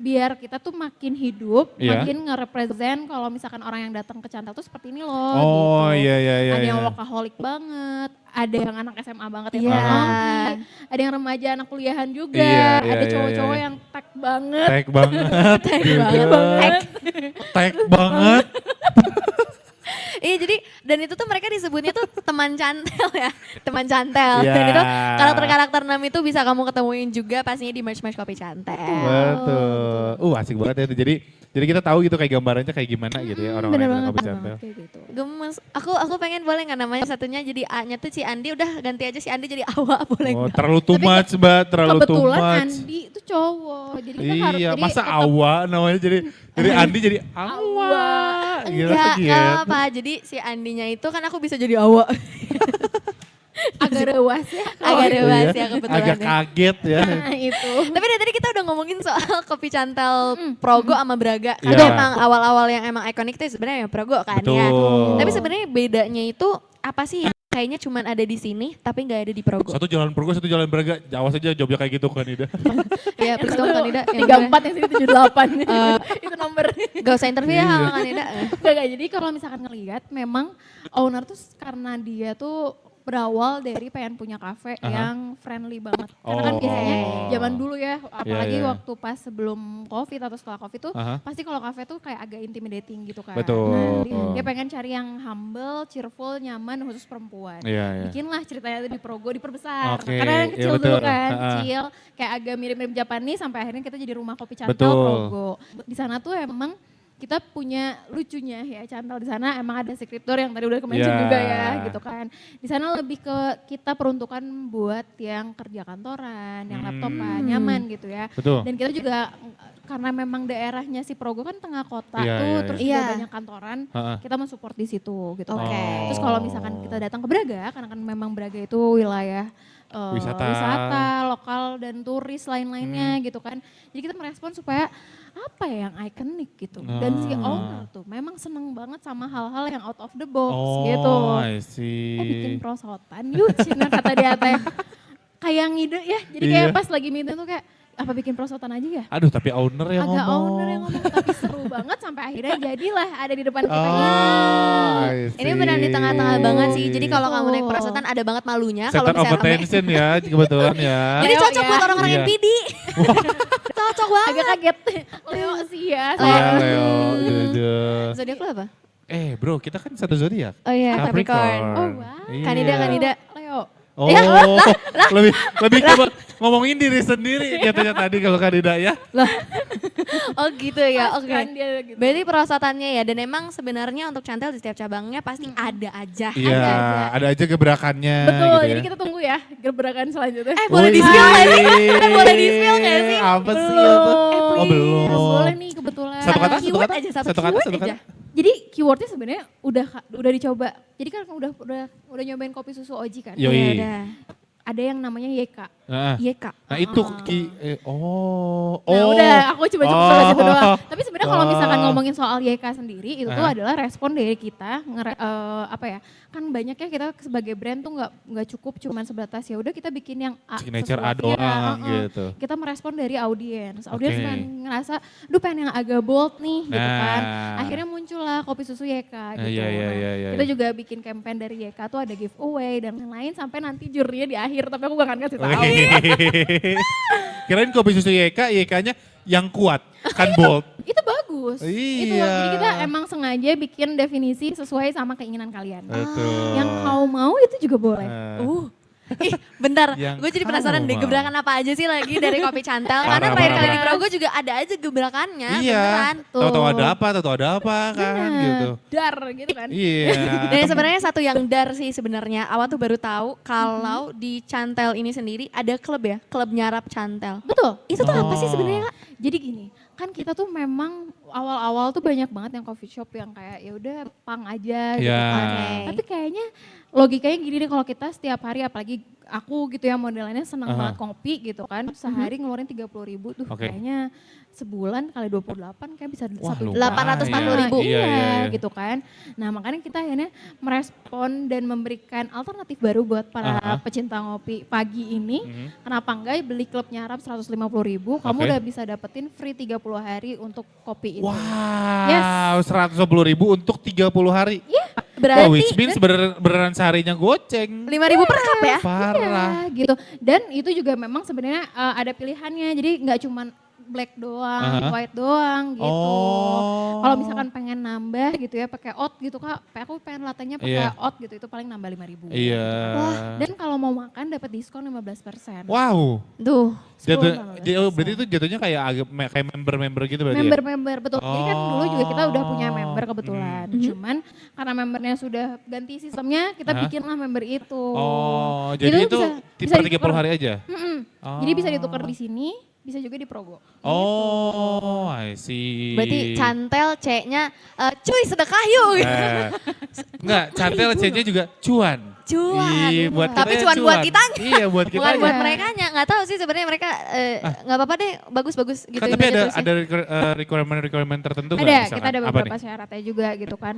biar kita tuh makin hidup, Iya. makin nge-represent kalau misalkan orang yang datang ke Chantel tuh seperti ini loh Oh gitu. iya. Ada yang workaholic banget, ada yang anak SMA banget yang Iya. nongki, ada yang remaja anak kuliahan juga, Iya, ada iya, cowok-cowok iya. yang tag banget. Tag banget. Tag banget. Iya jadi dan itu tuh mereka disebutnya tuh teman Chantel ya, teman Chantel. Iya. Dan itu karakter-karakter 6 itu bisa kamu ketemuin juga pastinya di merch kopi Chantel. Betul. Asik banget ya. Jadi kita tahu gitu kayak gambarannya kayak gimana gitu ya orang-orang Bener yang banget, kopi bener Chantel. banget kayak gitu. Gemes. Aku pengen boleh nggak namanya satunya jadi A-nya tuh si Andi, udah ganti aja si Andi jadi Awa boleh Oh, nggak? terlalu too much, Mbak. Terlalu too Kebetulan much. Andi itu cowok, jadi kita harus Iya, jadi masa tetap Awa namanya jadi Andi jadi Awa. Gila Enggak, gitu. nggak apa-apa. Jadi si Andinya itu kan aku bisa jadi Awa. agak rewas ya. Agak Iya. rewas ya kebetulan. Agak kaget ya. Nah itu. Tapi dari tadi kita udah ngomongin soal kopi Chantel Progo sama Braga. Iya. Karena emang awal-awal yang emang ikonik itu sebenarnya yang Progo kan ya. Betul. Tapi sebenarnya bedanya itu apa sih? Kayaknya cuman ada di sini tapi nggak ada di Progo. Satu jalan Progo, satu jalan Braga. Awas aja jawabnya kayak gitu kan Ida. Ya please dong Kanida. 34 yang sini 78. Itu nomor. Gak usah interview ya Iya. sama Kanida. Gak, jadi kalau misalkan ngelihat memang owner tuh karena dia tuh berawal dari pengen punya kafe yang friendly banget. Karena kan Oh. biasanya zaman dulu ya, apalagi Iya. waktu pas sebelum COVID atau setelah COVID tuh Aha. pasti kalau kafe tuh kayak agak intimidating gitu kan. Betul. Nah, dia pengen cari yang humble, cheerful, nyaman khusus perempuan. Iya. Bikinlah ceritanya itu di Progo, diperbesar. Oke, Karena yang iya kecil betul. dulu kan, Ha-ha. kecil, kayak agak mirip-mirip Japanese sampai akhirnya kita jadi rumah kopi Chantel Betul. Progo. Di sana tuh emang kita punya lucunya ya Chantel di sana emang ada scriptor yang tadi udah mention Yeah. juga ya gitu kan. Di sana lebih ke kita peruntukan buat yang kerja kantoran, yang laptopan, nyaman gitu ya. Betul. Dan kita juga karena memang daerahnya si Progo kan tengah kota Iya, tuh, iya, terus iya. juga Iya. banyak kantoran, Heeh. kita mensupport di situ gitu kan. Oke. Terus kalau misalkan kita datang ke Braga, karena kan memang Braga itu wilayah Wisata. lokal dan turis lain-lainnya gitu kan. Jadi kita merespon supaya apa ya yang ikonik gitu. Dan si owner tuh memang seneng banget sama hal-hal yang out of the box gitu. I see. Bikin prosotan yuk Cina kata dia teh. Kayak ngide ya, jadi kayak Iya. pas lagi meeting tuh kayak apa bikin prosotan aja ya? Aduh tapi owner yang Agak ngomong. owner yang ngomong tapi seru banget sampai akhirnya jadilah ada di depan kita ini. I Ini benar di tengah-tengah see. banget sih. Jadi kalau kamu naik Betul. perosotan ada banget malunya kalau Center of misalnya kamu- attention ya kebetulan ya. Jadi Leo cocok ya. buat orang-orang yang Iya. PD. Cocok banget. Agak kaget. Leo sih ya. Iya Leo, jujur. Zodiak lu apa? Bro kita kan satu zodiak. Oh iya, Capricorn. Oh wow. Iya. Kanida. Leo. Oh, Ya, lebih ke ngomongin diri sendiri jatuhnya tadi kalau kandidat ya. Oh gitu ya, oke. Kan dia gitu. Berarti perosotannya ya, dan emang sebenarnya untuk Chantel di setiap cabangnya pasti ada aja. Iya, ada aja gebrakannya Betul, gitu ya. jadi kita tunggu ya gebrakan selanjutnya. Boleh Wih, di-spill nggak sih? Boleh di-spill nggak sih? Apa sih Belum. itu? Oh Please, belum. Boleh nih kebetulan. Satu kata, keyword aja, satu keyword aja. Jadi keywordnya sebenarnya udah dicoba. Jadi kan udah nyobain kopi susu Oji kan. Yoi. Ya udah. Ada yang namanya YK. Nah, Iya kak. nah itu Nah udah aku coba-coba soal itu doang. Oh. Tapi sebenarnya kalau misalkan ngomongin soal YK sendiri itu tuh Ah. adalah respon dari kita apa ya? Kan banyak ya kita sebagai brand tuh nggak cukup cuman sebatas ya udah kita bikin yang A Signature A sesuatu. doang Iya, gitu. Kita merespon dari audiens. Audiens Oke. kan ngerasa, duh pengen yang agak bold nih gitu kan. Nah. Akhirnya muncullah kopi susu YK gitu. Iya, iya, Nah, iya, iya. Kita juga bikin campaign dari YK tuh ada giveaway dan lain-lain sampai nanti jurinya di akhir. Tapi aku gak akan kasih tahu. Kirain kopi susu YK-nya yang kuat, kan bold. Itu bagus. Itu Iya. jadi kita emang sengaja bikin definisi sesuai sama keinginan kalian. Betul. Yang kau mau itu juga boleh. Ih bentar, Yang gue jadi penasaran kamu deh mau. gebrakan apa aja sih lagi dari kopi Chantel. Karena Parah, terakhir parah, kali di parah. Progo juga ada aja gebrakannya. Iya, Beneran. tahu-tahu ada apa kan Bener. gitu. Dar gitu kan. Iya. Dan sebenarnya satu yang dar sih sebenarnya. Awal tuh baru tahu kalau di Chantel ini sendiri ada klub ya, klub nyarap Chantel. Betul. Itu tuh apa sih Oh. sebenarnya Kak? Jadi gini, kan kita tuh memang awal-awal tuh banyak banget yang coffee shop yang kayak ya udah pang aja gitu Iya. kan. Oke. Tapi kayaknya logikanya gini deh kalau kita setiap hari apalagi aku gitu ya modelannya senang Aha. banget kopi gitu kan. Sehari ngeluarin 30.000 tuh Oke. kayaknya sebulan kali 28 kayak bisa Wah, 1 lumayan. 840.000. Iya, iya, iya. gitu kan. Nah makanya kita akhirnya merespon dan memberikan alternatif baru buat para Aha. pecinta ngopi pagi ini. Mhm. Kenapa enggak beli klub nyarap 150.000, kamu Oke. udah bisa dapetin free 30 hari untuk kopi ini. Wow, 110.000 untuk 30 hari. Berarti Wah, which means beneran seharinya goceng. 5.000 per cup ya? Parah. Ya, gitu. Dan itu juga memang sebenarnya ada pilihannya. Jadi nggak cuman black doang, Aha. white doang gitu. Oh. Kalau misalkan pengen nambah gitu ya pakai oat gitu Kak, aku pengen latenya pakai Iya. oat gitu itu paling nambah 5.000. Iya. Dan kalau mau makan dapat diskon 15%. Wow. Tuh. Jatuh, 10-15%. berarti itu jatuhnya kayak kayak member-member gitu berarti ya? Member-member betul. Jadi kan dulu juga kita udah punya member kebetulan. Mhm. Cuman karena membernya sudah ganti sistemnya, kita Aha. bikinlah member itu. Oh, Jadi jadi lu itu bisa per 30 ditukar. hari aja? Mm-mm. Oh. Jadi bisa ditukar di sini, bisa juga di Progo. Oh, I see. Berarti Chantel C-nya cuy sedekah yuk. Enggak, Chantel C-nya juga cuan. Cuan. Iya, buat Tapi kita cuan buat kita. Iya, buat kita. Bukan buat aja. mereka nya, nggak tahu sih sebenarnya mereka nggak apa-apa deh, bagus-bagus gitu. Kan tapi ada requirement tertentu nggak Ada, misalkan? kita ada Apa beberapa nih? syaratnya juga gitu kan.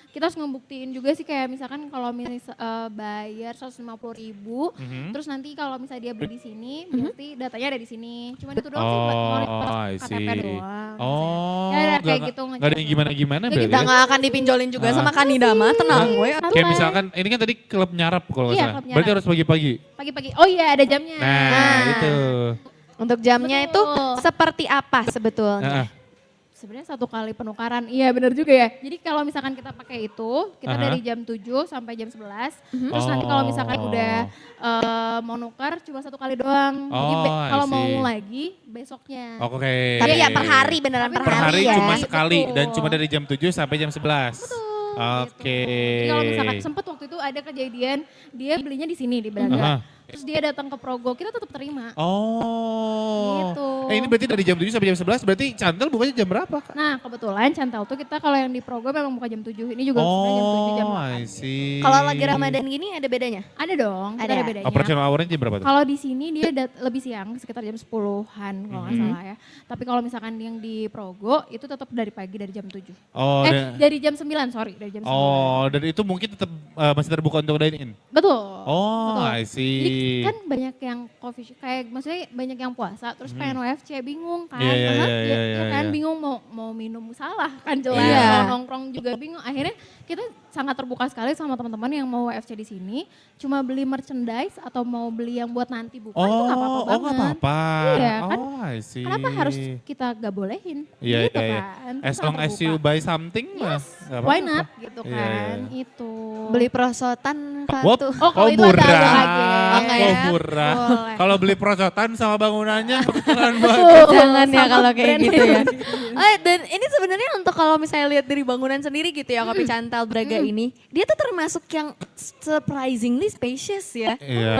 Kita harus ngebuktiin juga sih kayak misalkan kalau bayar 150.000, Mhm. terus nanti kalau misalnya dia beli di sini, berarti datanya ada di sini. Cuman itu doang sih buat Oh, ngorek I KTP see. doang. Oh, Ya, ada kayak nggak- gitu, nggak ada yang gimana-gimana Nggak berarti Kita ya? nggak akan dipinjolin juga sama Kanida mah, tenang gue. Santai. Kayak misalkan, ini kan tadi klub nyarap kalau nggak Iya, salah. klub nyarap. Berarti harus pagi-pagi? Pagi-pagi, oh iya ada jamnya. Nah, Nah. itu. Untuk jamnya itu Betul. seperti apa sebetulnya? Nah, Sebenarnya 1 kali penukaran, iya benar juga ya. Jadi kalau misalkan kita pakai itu, kita dari jam 7 sampai jam 11. Terus nanti kalau misalkan udah mau nukar cuma 1 kali doang. Jadi kalau mau lagi besoknya. Oke. Tapi ya per hari, beneran per Per hari ya. cuma sekali Betul. dan cuma dari jam 7 sampai jam 11. Oke. Jadi kalau misalkan sempet waktu itu ada kejadian, dia belinya di sini di Braga. Terus dia datang ke Progo, kita tetap terima. Gitu. Ini berarti dari jam 7 sampai jam 11, berarti Cantel bukanya jam berapa, Kak? Nah kebetulan Cantel tuh kita kalau yang di Progo memang buka jam 7, ini juga sebenarnya jam 7, jam 8. I see. Kalau lagi Ramadan gini ada bedanya? Ada dong, kita Ada. ada bedanya. Operational hour-nya jam berapa tuh? Kalau di sini dia lebih siang, sekitar jam 10-an kalau nggak salah ya. Tapi kalau misalkan yang di Progo itu tetap dari pagi dari jam 7. Dari jam 9, sorry, dari jam 9. Oh, dan itu mungkin tetap masih terbuka untuk dine-in? Betul. Oh, betul. I see. Jadi kan banyak yang coffee shop, kayak maksudnya banyak yang puasa, terus pengen WFC, bingung kan. Iya, Iya kan, iya. bingung mau minum salah kan jelas, Iya. mau nongkrong juga bingung. Akhirnya kita sangat terbuka sekali sama teman-teman yang mau WFC di sini, cuma beli merchandise atau mau beli yang buat nanti buka itu nggak apa-apa banget. nggak apa-apa. Iya kan, I see. kenapa harus kita gak bolehin? Iya, gitu iya. kan. As Sangat long as you terbuka. buy something, mah nggak apa-apa. Why not gitu Iya, kan, iya. itu. Beli perosotan What? satu. Oh kalau Oh, itu ada murah. lagi. Enggak Oh, ya? murah. Boleh. Kalau beli perosotan sama bangunannya, bukan banget. Jangan ya sama kalau kayak brand. gitu ya. Dan ini sebenarnya untuk kalau misalnya lihat dari bangunan sendiri gitu ya, Kopi Cantel Braga ini, dia tuh termasuk yang surprisingly spacious ya. Iya,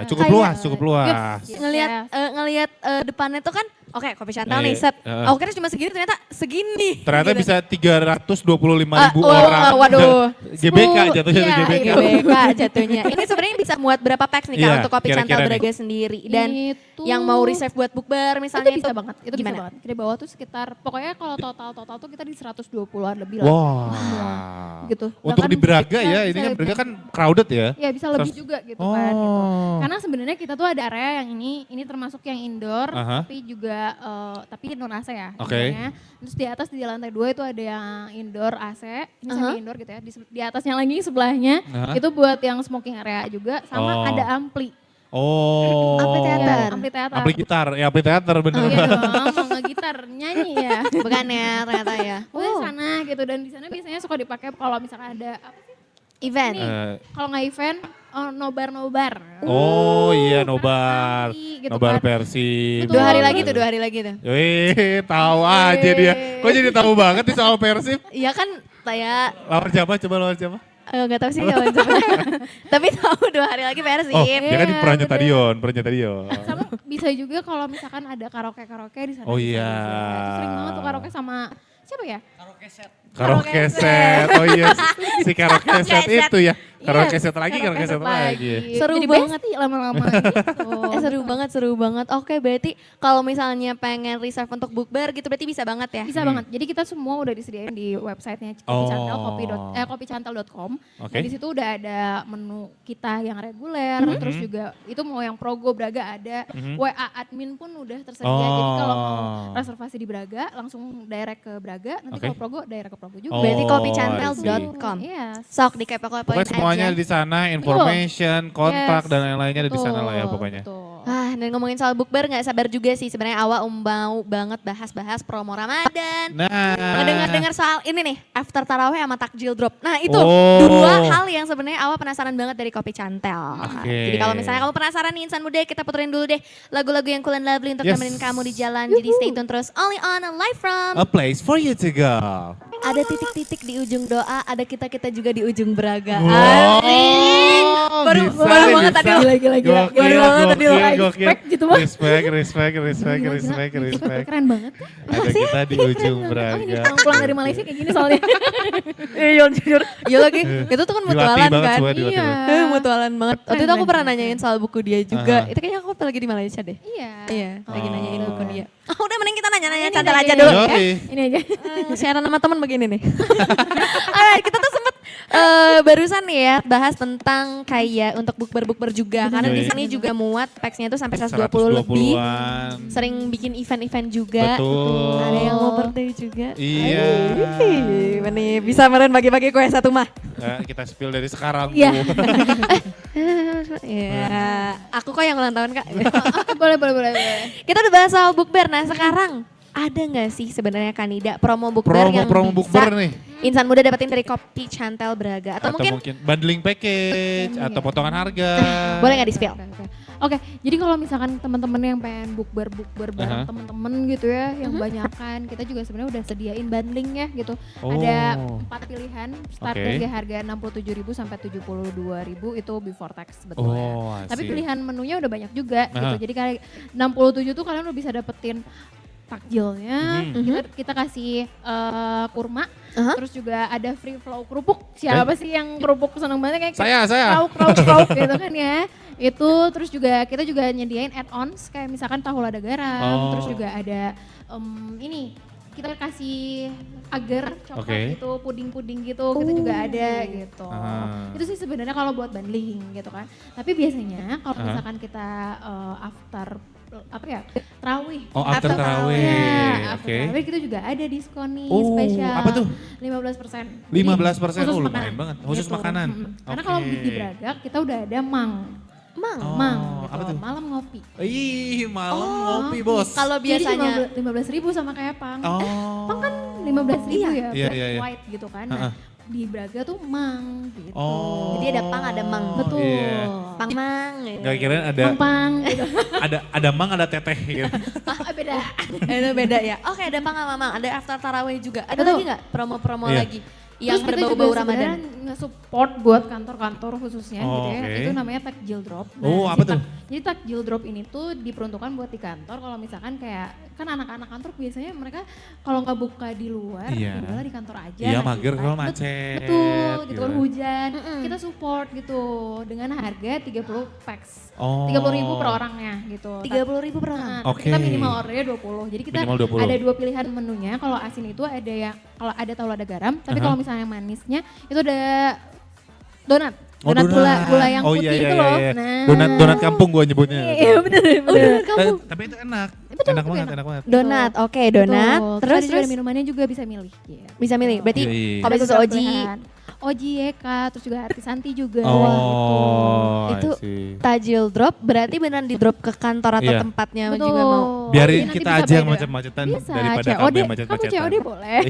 cukup Kayak- luas, cukup luas. Ngelihat depannya tuh kan, oke Kopi Cantel Iya, nih set. iya. Aku kira cuma segini, ternyata segini. Ternyata gitu. bisa 325.000 Oh, orang. waduh. GBK jatuhnya tuh Iya, GBK. GBK jatuhnya. Ini sebenarnya bisa muat berapa packs nih Kak Iya, untuk Kopi Cantel kira-kira nih. Braga sendiri. Dan Itu- yang mau reserve buat bukber Itu misalnya bisa banget, itu bisa gimana? banget. Di bawah tuh sekitar, pokoknya kalau total tuh kita di 120-an lebih lah. Wah. Gitu. Untuk Bahkan di Braga bisa- ya, bisa ini kan lebih. Braga kan crowded ya. Ya bisa lebih juga gitu kan. Gitu. Oh. Karena sebenarnya kita tuh ada area yang ini termasuk yang indoor, Aha. tapi juga tapi non AC ya. Oke. indoornya. Terus di atas di lantai 2 itu ada yang indoor AC, ini semi indoor gitu ya. Di atasnya lagi sebelahnya Aha. itu buat yang smoking area juga, sama Oh. ada ampli. Oh. Ampli teater. Ya, ampli teater. Ampli gitar, ya ampli teater bener. Iya dong, mau ngegitar, nyanyi ya. Bukan ya ternyata ya. Udah sana gitu, dan di sana biasanya suka dipakai kalau misalkan ada apa sih? Event. Ini, kalau nggak event, nobar. Oh iya nobar. Persi, gitu Nobar kan. Persib. Betul. 2 hari lagi tuh, 2 hari lagi tuh. Wih, tahu aja dia. Kok jadi tahu banget nih soal Persib? Iya kan kayak Lawan siapa? Coba lawan siapa? nggak tahu sih kawan siapa. Tapi tahu 2 hari lagi Persib. Oh, dia kan di Iya, perannya bener. Tadion. Sama bisa juga kalau misalkan ada karaoke di sana. Oh bisa iya. juga. Itu sering banget tuh karaoke sama siapa ya? Karaoke set. Oh iya, si karaoke set itu ya. Karaoke Iya, set lagi, karaoke set lagi. Seru Jadi banget. bestie lama-lama gitu. Seru banget. Oke, berarti kalau misalnya pengen reserve untuk bukber gitu berarti bisa banget ya? Bisa banget. Jadi kita semua udah disediain di websitenya kopicantel.com. Oke. Nah, di situ udah ada menu kita yang reguler, terus juga itu mau yang Progo Braga ada, WA admin pun udah tersedia. Jadi kalau mau reservasi di Braga langsung direct ke Braga, nanti Oke. kalau Progo direct ke Progo juga. Oh, Berarti I kopicantel.com. Yes. Sok dikepo-kepoin Pokoknya semuanya aja. di sana, information, kontak Yes. dan lain-lainnya ada di sana lah ya Betul, pokoknya. betul. Dan ngomongin soal bukber nggak sabar juga sih sebenarnya Awa mau banget bahas promo Ramadan. Nah, Ngedengar soal ini nih, after taraweh sama takjil drop. Nah itu Oh. 2 hal yang sebenarnya Awa penasaran banget dari Kopi Cantel. Oke. Jadi kalau misalnya kamu penasaran nih insan muda, kita puterin dulu deh lagu-lagu yang cool and lovely untuk Yes. nemenin kamu di jalan. Jadi stay tune terus only on Live From. a place for you to go. Ada titik-titik di ujung doa, ada kita-kita juga di ujung beraga. Wow, Asik. Baru bisa baru nih, banget bisa. tadi lo. Gila. Baru banget tadi lo. Respect gitu mah. Respect. Keren banget. Ada kita di ujung Oh ini Braga. pulang dari Malaysia kayak gini soalnya. Iya jujur. Iya lagi. Itu tuh kan Dilatih mutualan banget kan. semua, dilatih Iya. banget. Mutualan banget. Waktu itu aku pernah keren. nanyain soal buku dia juga. Aha. Itu kayaknya aku lagi di Malaysia deh. Iya. Iya, lagi Oh. nanyain buku dia. Udah mending kita nanya-nanya Ini cantel aja aja deh. dulu. Yoi. Ini aja. Siaran sama teman begini nih. Alright, kita tuh sempet barusan nih ya bahas tentang kayak untuk bukber-bukber juga. Karena di Yoi. sini juga muat packsnya tuh sampai 120 lebih. 120-an. Sering bikin event-event juga. Betul. Ada yang mau birthday juga. Iya. Nih, bisa meren bagi-bagi kue satu mah. Kita spill dari sekarang. Iya. Bu. Iya, aku kok yang ulang tahun Kak. Boleh. Kita udah bahas soal bukber, nah sekarang ada nggak sih sebenarnya Kanida promo bukber yang Promo bisa bukber nih. insan muda dapetin dari Kopi Cantel Braga? Atau mungkin bundling package atau potongan harga. boleh nggak di-spill? Oke, jadi kalau misalkan teman-teman yang pengen bukber bareng teman-teman gitu ya, yang banyakan, kita juga sebenarnya udah sediain bundling ya gitu. Ada 4 pilihan, start dari harga 67.000 sampai 72.000 itu before tax sebetulnya. Tapi pilihan menunya udah banyak juga gitu. Jadi kayak 67 tuh kalian udah bisa dapetin takjilnya, kita kasih kurma, terus juga ada free flow kerupuk. Siapa sih yang kerupuk seneng banget kayak saya. Krauk gitu kan ya. Itu terus juga kita juga nyediain add-ons kayak misalkan tahu lada garam, terus juga ada ini kita kasih agar coklat gitu, puding-puding gitu, kita juga ada gitu. Itu sih sebenarnya kalau buat bundling gitu kan. Tapi biasanya kalau misalkan kita after tarawih. Oh, after tarawih. Ya, after tarawih kita juga ada diskon nih spesial. Apa tuh? 15%. 15%, khusus lumayan banget. Khusus gitu. makanan. Karena kalau di Braga kita udah ada mang gitu. Apa tuh? Malam ngopi. Ih, malam ngopi bos. Kalau biasanya 15.000 sama kayak pang. Oh. Pang kan 15.000 ya, Iya, black iya. white gitu kan. Nah, di Braga tuh mang gitu. jadi ada pang ada mang. Betul. Iya. Pang mang. Gak kirain ada Pang gitu. ada mang ada teteh gitu. Beda. Itu beda ya. Oke, ada pang sama mang, ada after tarawih juga. Ada Betul. lagi nggak promo-promo Iya. lagi yang Terus kita berbau-bau juga Ramadan? sebenarnya nge-support buat kantor-kantor khususnya gitu ya. oke. Itu namanya takjil drop. Apa tuh? Jadi takjil drop ini tuh diperuntukkan buat di kantor kalau misalkan kayak kan anak-anak kantor biasanya mereka kalau nggak buka di luar, Iya. ya udahlah di kantor aja. Iya, nah, mager kita- kalau macet. Betul, gitu kan Gila. hujan. Kita support gitu dengan harga 30 packs. Oh. 30.000 per orangnya gitu. 30.000 per orang. Nah, Oke. kita minimal ordernya 20. Jadi kita Minimal 20. ada 2 pilihan menunya. Kalau asin itu ada yang kalau ada tahu lada garam, tapi kalau misalnya yang manisnya itu ada donat. Donat gula yang putih itu loh. Nah. Donat kampung gue nyebutnya. Iya bener. Tapi itu enak. Betul, enak itu banget, enak. enak banget. Donat, oke donat. Betul. Terus Ada juga minumannya juga bisa milih. Gitu. bisa milih. Berarti Iya, iya. kalau susu Ada Oji, pilihan. Oji, Eka, terus juga Artisanti juga. Oh, Itu I see. tajil drop berarti beneran di drop ke kantor atau Iya. tempatnya Betul. juga mau. Biarin Nanti kita bisa aja yang beda. macet-macetan Bisa, daripada COD. kamu yang Kamu macet-macetan. COD boleh.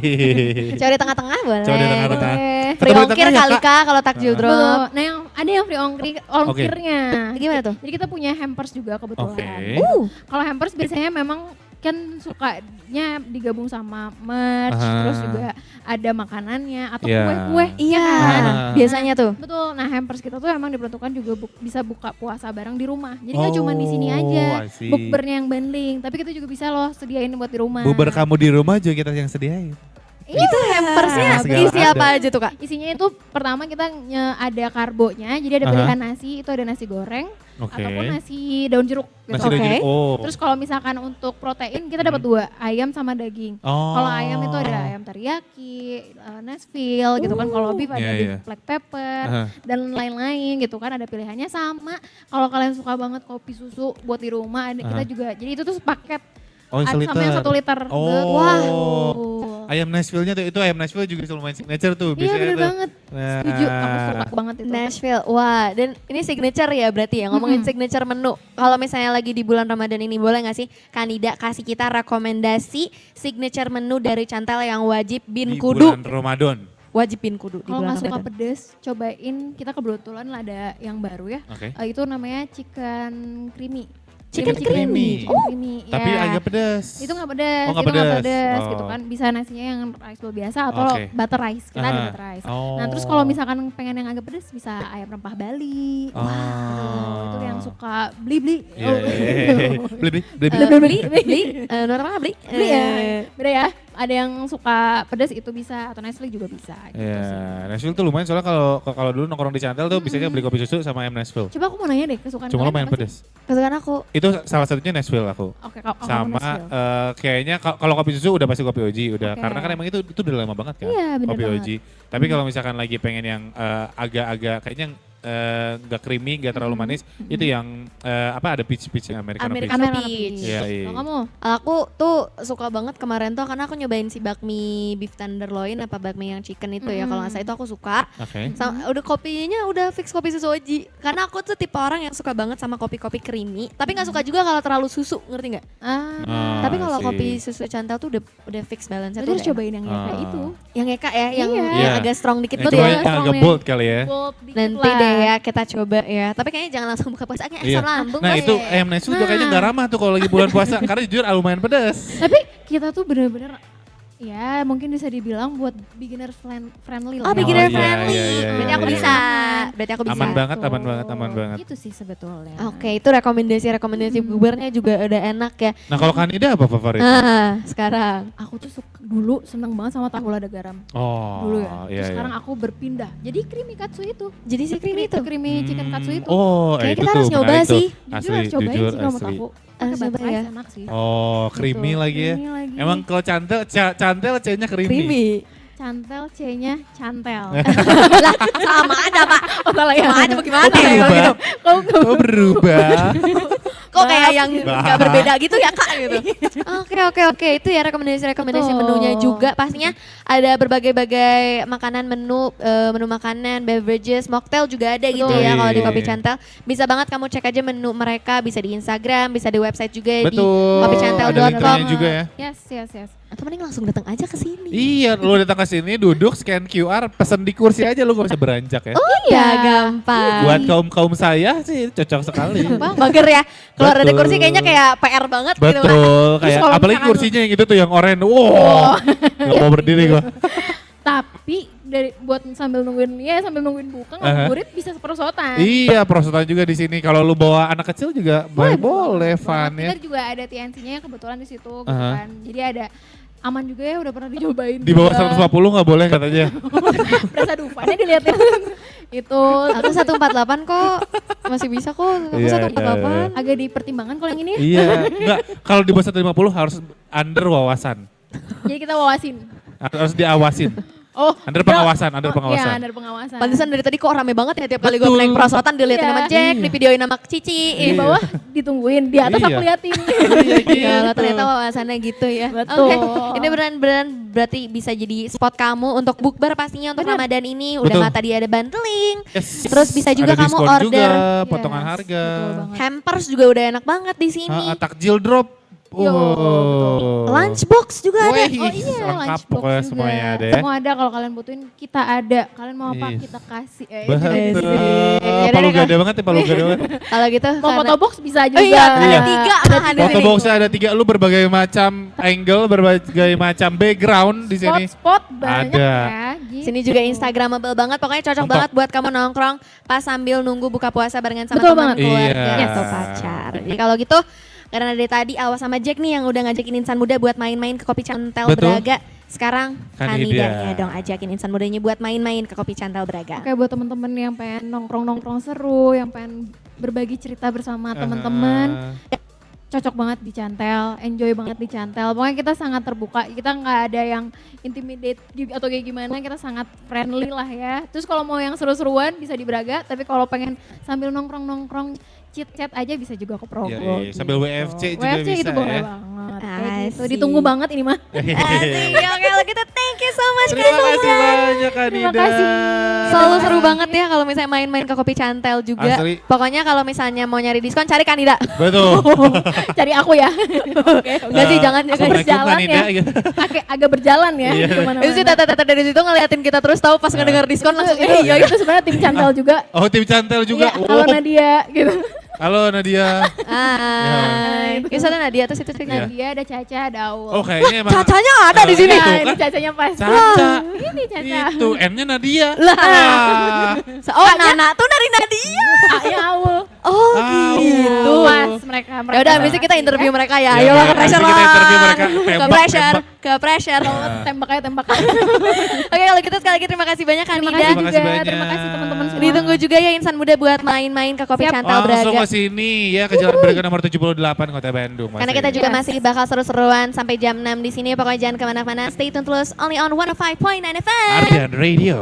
Cewek di tengah-tengah boleh. Cewek di tengah-tengah. Boleh. Free Atau di ongkir tengah ya, kali Kak? Kak kalau takjil Betul. drop. Nah yang ada yang free ongkirnya. Gimana tuh? Jadi kita punya hampers juga kebetulan. Oke. Kalau hampers biasanya memang kan sukanya digabung sama merch, terus juga ada makanannya atau Iya. kue-kue. Iya, kan? biasanya tuh. Betul. Nah hampers kita tuh emang diperuntukkan juga bisa buka puasa bareng di rumah. Jadi nggak cuma di sini aja I see. bukbernya yang bundling, tapi kita juga bisa loh sediain buat di rumah. Bubur kamu di rumah juga kita yang sediain. Itu hampersnya Segala isi ada. apa aja tuh Kak? Isinya itu pertama kita ada karbonya, jadi ada pilihan nasi, itu ada nasi goreng Oke. ataupun nasi daun jeruk gitu. Nasi daun Oke. jeruk. Oh. Terus kalau misalkan untuk protein kita dapat 2, ayam sama daging. Oh. Kalau ayam itu ada ayam teriyaki, Nashville gitu kan. Kalau beef ada Iya, beef iya. black pepper dan lain-lain gitu kan. Ada pilihannya sama. Kalau kalian suka banget kopi susu buat di rumah, kita juga. Jadi itu tuh sepaket. Oh, Sama yang 1 liter. Oh. Wah. Ayam Nashville-nya tuh, itu ayam Nashville juga lumayan signature tuh. Iya biasanya bener tuh. banget. Nah. Setuju, aku suka banget itu. Nashville, wah dan ini signature ya berarti ya, ngomongin signature menu. Kalau misalnya lagi di bulan Ramadan ini boleh gak sih Kanida kasih kita rekomendasi signature menu dari Cantel yang wajib bin Di kudu. bulan Ramadan. Wajib bin kudu di Kalau bulan nggak suka Ramadan. pedes, cobain kita kebetulan ada yang baru ya. Oke. Itu namanya chicken creamy. Chicken creamy. Chicken creamy. Tapi ya. agak pedas. Itu nggak pedas, Oh, nggak itu nggak pedas. pedas Oh. gitu kan. Bisa nasinya yang rice bowl biasa atau Oke. butter rice. Kita ada Aha. butter rice. Oh. Nah terus kalau misalkan pengen yang agak pedas bisa ayam rempah Bali. Oh. Itu yang suka beli-beli. Iya, iya, iya. Beli. Beli, normal beli. Beli ya, beda ya. Ada yang suka pedas itu bisa atau Nestle juga bisa. Gitu Iya, sih. Nashville tuh lumayan soalnya kalau dulu nongkrong di Cantel tuh biasanya beli kopi susu sama ayam Nashville. Coba aku mau nanya deh kesukaan Cuma kalian lumayan apa sih? pedas. Kesukaan aku. Itu salah satunya Nashville aku. Oke, kalau Sama Nashville. kayaknya kalau kopi susu udah pasti kopi Oji udah Oke. karena kan emang itu udah lama banget kan Iya, bener kopi banget. Oji. Tapi kalau misalkan lagi pengen yang agak-agak kayaknya nggak creamy, nggak terlalu manis. Itu yang ada peach Americano peach. Americano peach. Iya, iya. Kalau kamu? Aku tuh suka banget kemarin tuh karena aku nyobain si bakmi beef tenderloin apa bakmi yang chicken itu ya kalau nggak salah itu aku suka. Oke. Udah kopinya udah fix kopi susu Oji karena aku tuh tipe orang yang suka banget sama kopi-kopi creamy tapi nggak suka juga kalau terlalu susu, ngerti nggak? Tapi kalau kopi susu Cantel tuh udah fix balance Jadi tuh harus cobain yang kayak itu. yang Eka ya yang Iya. agak strong dikit tuh Cuma ya. yang agak bold kali ya. Bold dikit Nanti lah. deh ya kita coba ya. Tapi kayaknya jangan langsung buka puasa kayak asam lambung. Nah Mas. itu ayam nesu juga kayaknya nggak ramah tuh kalau lagi bulan puasa karena jujur lumayan pedas. Tapi kita tuh bener-bener ya mungkin bisa dibilang buat beginner friendly lah. Oh, beginner iya, friendly. iya, iya, Berarti iya, aku iya. bisa. Berarti aku bisa. Aman banget, Tuh. aman banget. Itu sih sebetulnya. Oke, itu rekomendasi bubarnya juga udah enak ya. Nah kalau Kanida apa favorit? Sekarang. Aku tuh dulu seneng banget sama tahu lada garam. Oh, Dulu ya. iya, Terus iya. sekarang aku berpindah. Jadi creamy katsu itu. Jadi si creamy itu. Creamy chicken katsu itu. Oh, Kayaknya itu kita tuh harus nyoba menarik tuh. sih. Jujur Asli, harus cobain jujur sih kalau menurut asli. aku. Harus Pakai coba butter ya. rice enak sih. Oh, creamy Gitu. lagi ya. Creamy lagi. Emang kalau cantel C-nya creamy. Creamy. Cantel C-nya cantel. Lah, sama aja, Pak. Oh, salah ya. Sama aja bagaimana Oh, ya kalau berubah. gitu. Oh berubah. Kok kayak yang Bah. gak berbeda gitu ya, Kak gitu. Oke. Itu ya rekomendasi Betul. menunya juga. Pastinya ada berbagai makanan menu makanan, beverages, mocktail juga ada gitu Betul. ya kalau di Iya. Kopi Cantel. Bisa banget kamu cek aja menu mereka, bisa di Instagram, bisa di website juga di Betul. kopicantel.com. Ada linknya juga ya. Yes. Atau mending langsung datang aja ke sini. Iya, lu datang ke sini duduk scan QR, pesen di kursi aja lu gak usah beranjak ya. Oh iya, gampang. Buat kaum saya sih cocok sekali. Mager ya. Keluar dari Betul. kursi kayaknya kayak PR banget gitu. Pak. Betul, kayak kalau apalagi misalkan kursinya yang itu tuh yang oranye. Wow. Gak mau berdiri gua. Tapi buat sambil nungguin buka ngabuburit bisa seperosotan. Iya, prosotan juga di sini. Kalau lu bawa anak kecil juga boleh fun ya. Kita juga ada TNC-nya yang kebetulan di situ gitu kan. Jadi ada aman juga ya udah pernah dicobain. Di bawah juga. 150 gak boleh katanya. Berasa dufannya dilihatin. Itu Aku 148 kok. Masih bisa kok. Aku Iya, 148. agak dipertimbangkan kalau yang ini. Iya, enggak. Kalau di bawah 150 harus under wawasan. Jadi kita wawasin. Harus diawasin. Oh, Under pengawasan, under pengawasan. Iya, under pengawasan. Pantesan dari tadi kok rame banget ya tiap kali gue Betul. naik perosotan diliatin Iya. sama Jack, Iya. di videoin sama Cici. Di bawah ditungguin, di atas Iya. aku liatin. Ya Allah, ternyata wawasannya gitu ya. Betul. Oke, ini beneran berarti bisa jadi spot kamu untuk bukber pastinya untuk Bener. Ramadan ini. Udah Betul. nggak tadi ada bundling. Yes. Terus bisa juga Ada kamu diskon order. juga, potongan Yes, harga. betul banget. Hampers juga udah enak banget di sini. Takjil drop. Yo, betul. Lunchbox juga ada. Wih, Oh iya, lengkap lunchbox pokoknya juga. semuanya ada ya. Semua ada kalau kalian butuhin, kita ada. Kalian mau apa, Yes. kita kasih. Betul. Yaudah Palu deh, gada banget ya, palu gada banget. Kalau gitu Mau karena- foto box bisa juga. Oh iya, ada Iya. 3 di Foto sini. boxnya ada 3, lu berbagai macam angle, berbagai macam background di sini. Spot-spot banyak Ada. ya. Gitu. Sini juga Instagramable banget, pokoknya cocok Mantap. banget buat kamu nongkrong pas sambil nunggu buka puasa barengan sama Betul teman banget. keluarga Iya. atau pacar. Jadi kalau gitu, karena dari tadi Awas sama Jack nih yang udah ngajakin insan muda buat main-main ke Kopi Cantel Betul. Braga. Sekarang Kanida. Kanidanya dong ajakin insan mudanya buat main-main ke Kopi Cantel Braga. Oke, buat temen-temen yang pengen nongkrong-nongkrong seru, yang pengen berbagi cerita bersama teman-teman, cocok banget di Cantel, enjoy banget di Cantel. Pokoknya kita sangat terbuka, kita nggak ada yang intimidate atau kayak gimana, kita sangat friendly lah ya. Terus kalau mau yang seru-seruan bisa di Braga, tapi kalau pengen sambil nongkrong-nongkrong chit-chat aja bisa juga ke Progo. Iya, iya. Sambil WFC juga WFC bisa itu boleh ya. banget. Kayak gitu. Asik. Ditunggu banget ini mah. Asik, oke kalau gitu thank you so much Terima Kak kasih Nida. banyak Kanida. Terima kasih. Selalu seru banget ya kalau misalnya main-main ke Kopi Cantel juga. Asli. Pokoknya kalau misalnya mau nyari diskon cari Kanida. Betul. Cari aku ya. Enggak sih, jangan Assalamualaikum berjalan Kanida, ya. gitu. Agak berjalan ya. Iya. kemana-mana. Itu sih tata-tata dari situ ngeliatin kita terus tahu pas ngedenger diskon langsung Iya, itu sebenarnya tim Cantel juga. Oh, tim Cantel juga. Iya, halo Nadia gitu. Halo Nadia. Hai. Itu sana Nadia terus itu Iya. Nadia, ada Caca, ada Aul. Oh, kayaknya emang Cacanya ada di sini. Itu Nah, kan. ini Cacanya pas. Caca. Ini Caca. Itu N-nya Nadia. Lah. Ah. Oh, Nana tuh dari Nadia. A-nya Aul. Oh, Aul. gitu. Pas mereka. Ya udah, habis itu kita interview mereka ya. Ya, Ayo lah, ke habis pressure itu kita interview lah. mereka. Ke Tembak, pressure, tembak. ke pressure. Tembak aja, tembak. Oke, kalau gitu sekali lagi terima kasih banyak Terima Kanida. kasih Terima kasih juga. banyak. Terima kasih teman-teman semua. Ditunggu juga ya insan muda buat main-main ke Kopi Siap. Cantel Langsung Braga. ke sini ya ke Jalan Braga nomor 78 Kota Bandung. Karena kita juga masih bakal seru-seruan sampai jam 6 di sini. Pokoknya jangan kemana-mana. Stay tune terus only on 105.9 FM. Ardian Radio.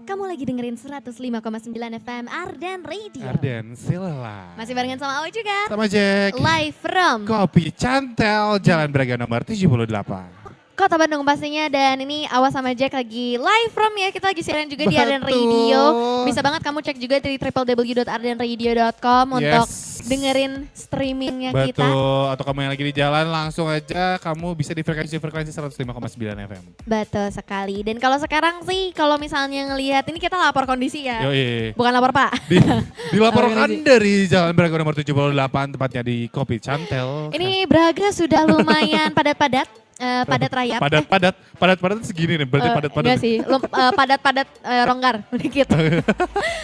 Kamu lagi dengerin 105,9 FM Ardan Radio. Arden, silalah. Masih barengan sama Aoi juga. Sama Jack. Live from Kopi Cantel, Jalan Braga nomor 78. Kota Bandung pastinya, dan ini Awas sama Jack lagi live from ya, kita lagi siaran juga di Ardan Betul. Radio. Bisa banget kamu cek juga dari www.ardanradio.com untuk dengerin streamingnya kita. Betul, atau kamu yang lagi di jalan langsung aja kamu bisa di frekuensi 105,9 FM. Betul sekali. Dan kalau sekarang sih, kalau misalnya ngelihat ini kita lapor kondisi ya. Yoi. Bukan lapor Pak. Dilaporkan dari Jalan Braga nomor 78, tepatnya di Kopi Cantel. Ini Braga sudah lumayan padat-padat. Padat rayap. Padat segini nih, berarti padat-padat. Enggak sih, padat-padat ronggar dikit.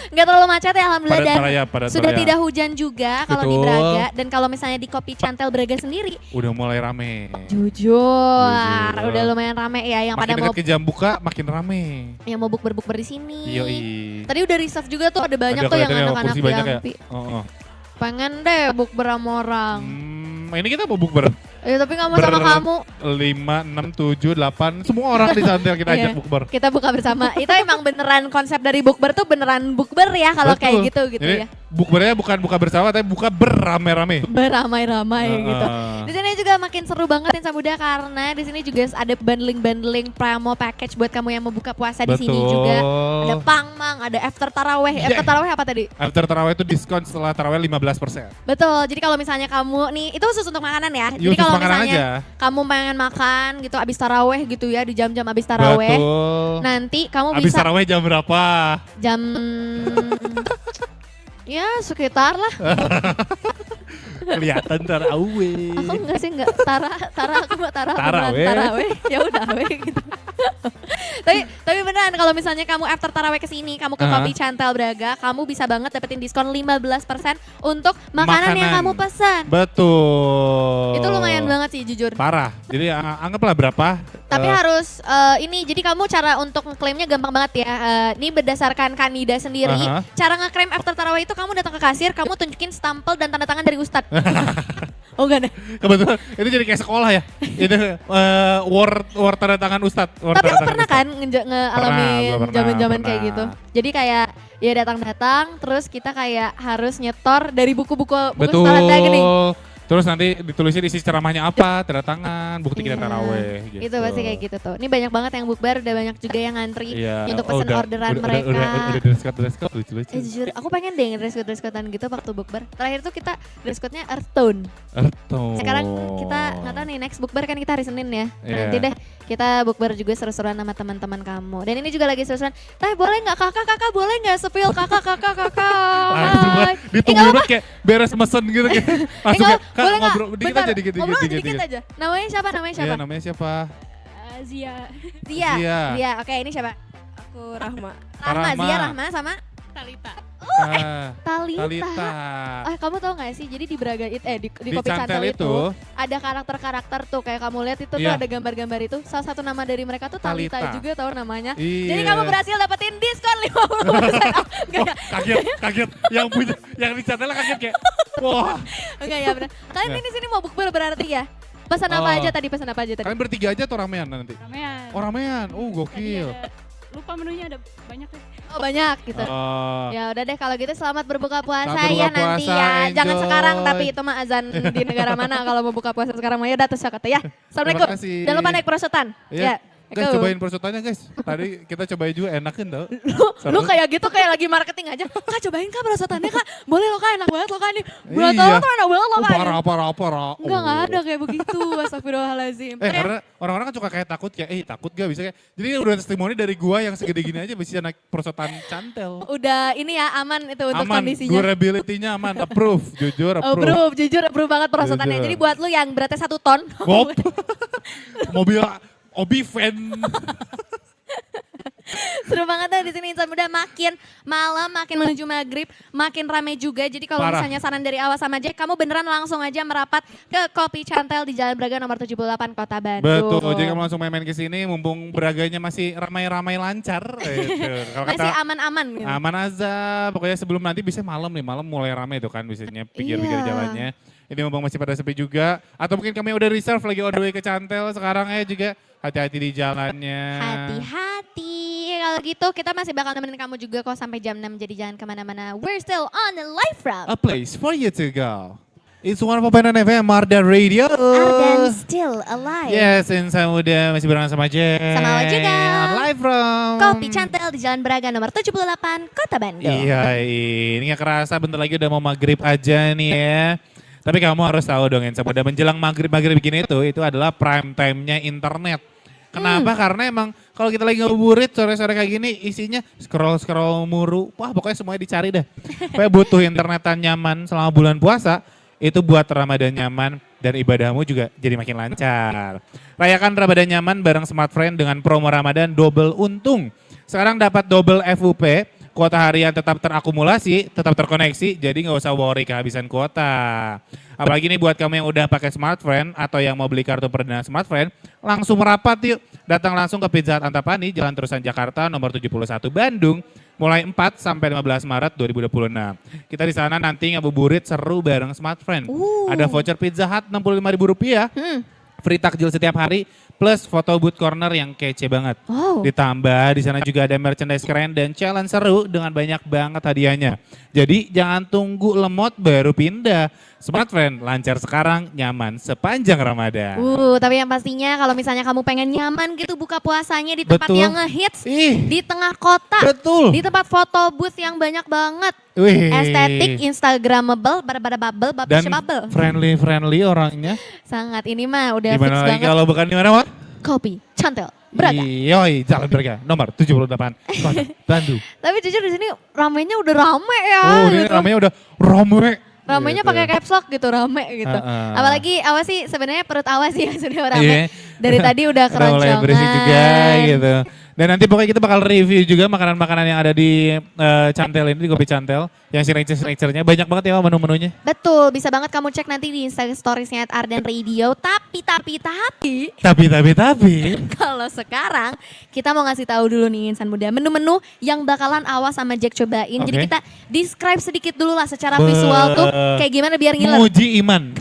Enggak terlalu macet ya alhamdulillah, dan Padat sudah rayap. tidak hujan juga kalau di Betul. Braga. Dan kalau misalnya di Kopi Cantel Braga sendiri, Udah mulai rame. jujur udah lumayan rame ya, yang Makin pada mau dekat ke jam buka makin rame. yang mau bukber-bukber di sini. Yoi. Tadi udah reserve juga tuh, ada banyak Ada tuh yang kelihatannya anak-anak kursi banyak ya. Yampi. Oh. Pengen deh bukber sama orang. Ini kita mau bukber. Ya tapi gak mau sama kamu. 5, 6, 7, 8, semua orang di Cantel kita ajak Iya. bukber. Kita buka bersama. Itu emang beneran konsep dari bukber tuh beneran bukber ya kalau kayak gitu Ini ya. bukbernya bukan buka bersama tapi buka beramai-ramai. Beramai-ramai gitu. Ah. Di sini juga makin seru banget Insan Muda karena di sini juga ada bundling-bundling promo package buat kamu yang mau buka puasa di sini juga. Ada pangmang, ada after taraweh. Yeah. After taraweh apa tadi? After taraweh itu diskon setelah taraweh 15%. Betul. Jadi kalau misalnya kamu nih, itu khusus untuk makanan ya. Yuk, Jadi kalau makanan misalnya aja. kamu pengen makan gitu abis taraweh gitu ya, di jam-jam abis taraweh. Betul. Nanti kamu Abis bisa taraweh jam berapa? jam ya sekitar lah. Kelihatan taraweh. Aku enggak sih, enggak Tara aku mah Tara beneran Taraweh. taraweh. Ya udah weh gitu. tapi beneran kalau misalnya kamu after taraweh ke sini, kamu ke Kopi Cantel Braga, kamu bisa banget dapetin diskon 15% untuk makanan yang kamu pesan. Betul. Itu lumayan banget sih jujur. Parah. Jadi anggaplah berapa? Tapi harus ini, jadi kamu cara untuk ngeklaimnya gampang banget ya. Ini berdasarkan Kanida sendiri. Cara ngeklaim after taraweh itu kamu datang ke kasir, kamu tunjukin stempel dan tanda tangan dari Ustadz. Oh enggak deh. Kebetulan itu jadi kayak sekolah ya. Itu war tanda tangan Ustadz. Tapi lu pernah kan ngalamin Pernah, zaman-zaman pernah. kayak gitu. Jadi kayak ya datang-datang terus kita kayak harus nyetor dari buku-buku Betul. sekolah gini. Terus nanti ditulisnya isi ceramahnya apa, tanda tangan, bukti kita Iya. taraweh gitu. Itu pasti kayak gitu tuh. Ini banyak banget yang bukber, udah banyak juga yang ngantri Iya. untuk pesen orderan mereka. Udah dress code lucu-lucu. Jujur, aku pengen deh dress code-an gitu waktu bukber. Terakhir tuh kita dress code-nya earth tone. Erto. Sekarang kita nggak tahu nih, next bukber kan kita hari Senin ya. Iya. Nanti deh kita bukber juga seru-seruan sama teman-teman kamu. Dan ini juga lagi seru-seruan. Boleh nggak kakak boleh nggak sepil kakak. Hai. Ditungguin banget kayak beres mesen gitu kayak. Langsung kayak, Kak, boleh nggak? ngobrol dikit Bentar, aja dikit. ngobrol dikit aja. Namanya siapa? Iya, namanya siapa? Zia. Zia. Oke, ini siapa? Aku Rahma. Rahma. Rahma. Zia, Rahma sama Talita. Talita. Kamu tau gak sih? Jadi di Braga di Kopi Cantel itu ada karakter-karakter tuh, kayak kamu lihat itu tuh Iya. ada gambar-gambar itu. Salah satu nama dari mereka tuh Talita juga, tahu namanya. Iya. Jadi kamu berhasil dapetin diskon 50%. Kaget. Yang di Cantel kaget kayak, wah. Enggak ya benar. Kalian ini sini mau bukber berarti ya? Pesan apa aja tadi? Kalian bertiga aja atau ramean nanti? Ramean. Oh ramean, Tadi gokil. lupa menunya ada banyak deh. Oh banyak gitu. Oh. Ya udah deh kalau gitu selamat berbuka puasa Selamat ya berbuka nanti puasa, ya. Jangan enjoy. sekarang tapi itu mah azan di negara mana kalau mau buka puasa sekarang mah ya udah terus ya. Assalamualaikum. Terima kasih. Jangan lupa naik perosotan. Iya. Ya. Guys, cobain prosotannya guys. Tadi kita cobain juga enakin tau. Lu kayak gitu kayak lagi marketing aja. Kak cobain kak perosotannya kak. Boleh lo kak, enak banget lo kak nih. Buat Iya. lo tuh enak banget lo kak. Parah. Enggak ada kayak begitu. Astagfirullahaladzim. Karena orang-orang kan suka kayak takut kayak, takut gak bisa kayak. Jadi udah testimoni dari gua yang segede gini aja bisa naik prosotan Cantel. Udah ini ya aman itu untuk Aman, kondisinya. durability-nya aman, approve, jujur Oh approve. jujur banget perosotannya. Jujur. Jadi buat lu yang beratnya 1 ton. Wop. Mobil Obi van. Seru banget deh di sini Insan Muda, makin malam makin menuju maghrib makin rame juga. Jadi kalau Parah. misalnya saran dari Awas sama Jack, kamu beneran langsung aja merapat ke Kopi Cantel di Jalan Braga nomor 78 Kota Bandung. Betul, jadi kamu langsung main-main ke sini mumpung Braganya masih ramai-ramai lancar. Gitu. Kalau Masih aman-aman gitu. aman aja, pokoknya sebelum nanti bisa malam nih, malam mulai ramai tuh kan biasanya pinggir-pinggir Iya. jalannya. Ini mumpung masih pada sepi juga, atau mungkin kami udah reserve lagi on the way ke Cantel sekarang juga hati-hati di jalannya. Hati-hati kalau gitu kita masih bakal nemenin kamu juga kok sampai jam 6, jadi jangan kemana-mana. We're still on the live route. A place for you to go. It's 104.9 FM Marda Radio. Ardan still alive. Yes, Insan Muda masih barengan sama Jen. Sama Awa juga. On live from Kopi Cantel di Jalan Braga nomor 78, Kota Bandung. Iya, ini gak kerasa bentar lagi udah mau maghrib aja nih ya. Tapi kamu harus tahu dong Insan Muda, menjelang maghrib begini itu adalah prime time-nya internet. Kenapa? Karena emang kalau kita lagi ngabuburit sore-sore kayak gini isinya scroll muru. Wah pokoknya semuanya dicari dah. Pokoknya butuh internetan nyaman selama bulan puasa. Itu buat Ramadan nyaman dan ibadahmu juga jadi makin lancar. Rayakan Ramadan nyaman bareng Smart Friend dengan promo Ramadan double untung. Sekarang dapat double FUP, kuota harian tetap terakumulasi, tetap terkoneksi, jadi nggak usah worry kehabisan kuota. Apalagi nih buat kamu yang udah pakai Smart Friend atau yang mau beli kartu perdana Smart Friend, langsung merapat yuk. Datang langsung ke Pizza Hut Antapani, Jalan Terusan Jakarta nomor 71 Bandung. Mulai 4 sampai 15 Maret 2026. Kita di sana nanti ngabuburit seru bareng Smart Friend. Ada voucher Pizza Hut Rp65.000. Free takjil setiap hari plus foto booth corner yang kece banget. Ditambah di sana juga ada merchandise keren dan challenge seru dengan banyak banget hadiahnya. Jadi jangan tunggu lemot baru pindah. Smart Friend lancar sekarang, nyaman sepanjang Ramadan. Tapi yang pastinya kalau misalnya kamu pengen nyaman gitu buka puasanya di tempat Betul. yang ngehits, di tengah kota, Betul. di tempat foto booth yang banyak banget. Wih. Estetik, instagramable, bubble, Dan bubble. friendly orangnya. Sangat, ini mah udah Di fix mana lagi banget. kalau bukan di mana, Wak? Kopi, Cantel, Braga. Yoi, Jalan Braga nomor 78 Kota Bandung. Tapi jujur di sini ramenya udah rame ya. Ini gitu. namanya udah rame. Ramenya Gitu. pakai caps lock gitu, rame gitu. Apalagi Awas sih sebenarnya perut Awas sih yang sudah rame. Iya. Dari tadi udah Udah mulai keroncongan. berisik juga gitu. Dan nanti pokoknya kita bakal review juga makanan-makanan yang ada di Cantel ini, di Kopi Cantel. Yang signature-nya banyak banget ya menu-menunya. Betul, bisa banget kamu cek nanti di Instagram Stories-nya @Ardan Radio. Tapi Tapi. kalau sekarang kita mau ngasih tahu dulu nih Insan Muda, menu-menu yang bakalan Awas sama Jack cobain. Jadi Oke. kita describe sedikit dulu lah secara visual tuh kayak gimana biar ngiler. Menguji iman.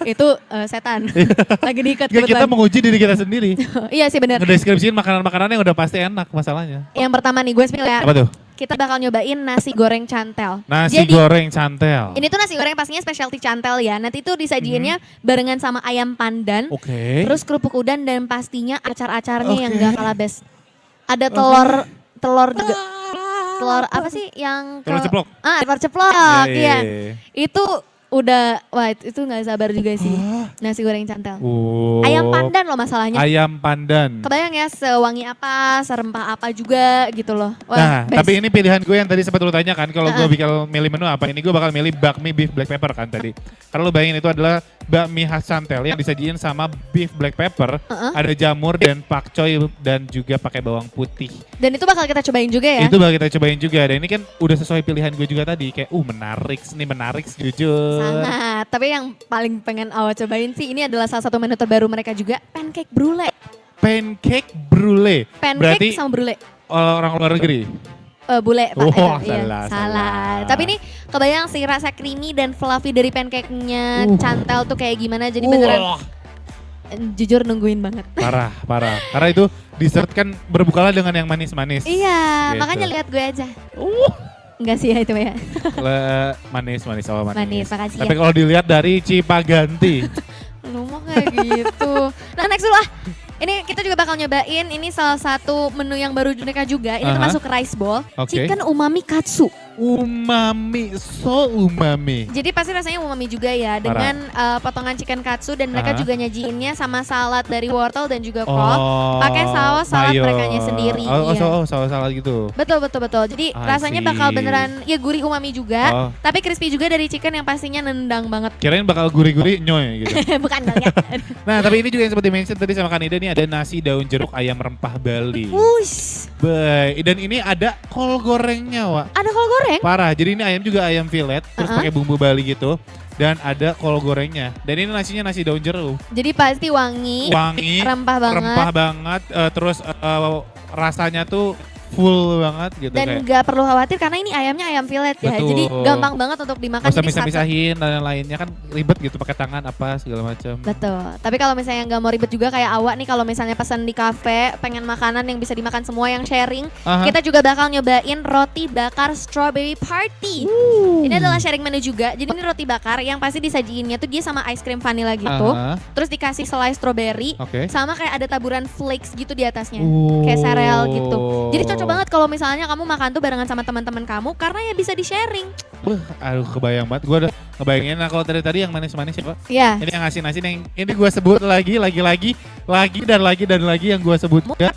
Itu setan. Lagi diikat Kita kebetulan. menguji diri kita sendiri. Iya sih benar. Ngedeskripsiin makanan-makanan yang udah pasti enak masalahnya. Yang pertama nih gue spill ya. Apa tuh? Kita bakal nyobain nasi goreng cantel. Nasi Jadi, goreng Cantel. ini tuh nasi goreng pastinya specialty cantel ya. Nanti tuh disajiinnya barengan sama ayam pandan. Oke. Terus kerupuk udang dan pastinya acar-acarnya yang Oke. gak kalah best. Ada telur juga. Telur apa sih yang Telur ceplok. Telur ceplok. Iya. Itu udah itu nggak sabar juga sih. Nasi goreng cantel. Ayam pandan loh masalahnya. Ayam pandan. Kebayang ya sewangi apa, serempah apa juga gitu loh. Nah, best. tapi ini pilihan gue yang tadi sempat lu tanya kan, kalau gue bakal milih menu apa, ini gue bakal milih bakmi beef black pepper kan tadi. Karena lu bayangin itu adalah bakmi khas Cantel yang disajiin sama beef black pepper, ada jamur dan pakcoy dan juga pakai bawang putih. Dan itu bakal kita cobain juga ya. Itu bakal kita cobain juga, dan ini kan udah sesuai pilihan gue juga tadi, kayak menarik jujur. Sangat. Tapi yang paling pengen Awa cobain sih ini adalah salah satu menu terbaru mereka juga, pancake brulee. Pancake brulee. Pancake Berarti sama brulee. orang luar negeri. Bule Pak. Oh, Iya, salah. Tapi ini kebayang sih rasa creamy dan fluffy dari pancake-nya Cantel tuh kayak gimana. Jadi beneran jujur nungguin banget. Parah. Karena itu dessert kan berbukalah dengan yang manis-manis. Iya, Gitu. makanya lihat gue aja. Enggak sih ya itu ya. Manis. Manis, makasih Tapi ya. kalau dilihat dari Cipaganti. Lu mau kayak gitu. Nah next dulu lah. Ini kita juga bakal nyobain, ini salah satu menu yang baru mereka juga. Ini termasuk rice bowl, Oke. chicken umami katsu. Umami, so umami. Jadi pasti rasanya umami juga ya, dengan potongan chicken katsu dan mereka juga nyajiinnya sama salad dari wortel dan juga kol. Pakai saus salad mayo. merekanya sendiri. Saus salad gitu. Betul. Jadi rasanya bakal beneran ya gurih umami juga, tapi crispy juga dari chicken yang pastinya nendang banget. Kirain bakal gurih-gurih nyoy gitu. Bukan dong ya. Nah tapi ini juga yang seperti mention tadi sama Kanida nih, ada nasi daun jeruk ayam rempah Bali. Wush, Baik, dan ini ada kol gorengnya, Wak. ada kol goreng? Parah, jadi ini ayam juga ayam fillet, terus pakai bumbu Bali gitu. Dan ada kol gorengnya. Dan ini nasinya nasi daun jeruk. Jadi pasti wangi, Wangi, rempah banget. terus rasanya tuh full banget gitu. Dan kayak. nggak perlu khawatir karena ini ayamnya ayam fillet ya. Betul. Jadi gampang banget untuk dimakan. Gak usah Jadi sate. misah-misahin dan lain-lainnya kan ribet gitu pakai tangan apa segala macam. Betul. Tapi kalau misalnya nggak mau ribet juga kayak Awak nih, kalau misalnya pesan di kafe, pengen makanan yang bisa dimakan semua yang sharing, kita juga bakal nyobain roti bakar strawberry party. Ini adalah sharing menu juga. Jadi ini roti bakar yang pasti disajiinnya tuh dia sama ice cream vanilla gitu. Terus dikasih selai strawberry, sama kayak ada taburan flakes gitu di atasnya. Kayak sereal gitu. Jadi cocok banget kalau misalnya kamu makan tuh barengan sama teman-teman kamu karena ya bisa di-sharing. Aduh kebayang banget. Gue udah ngebayangin kalau tadi yang manis-manis ya Pak. Iya. Ini yang asin-asin yang ini gue sebut lagi dan lagi yang gue sebut juga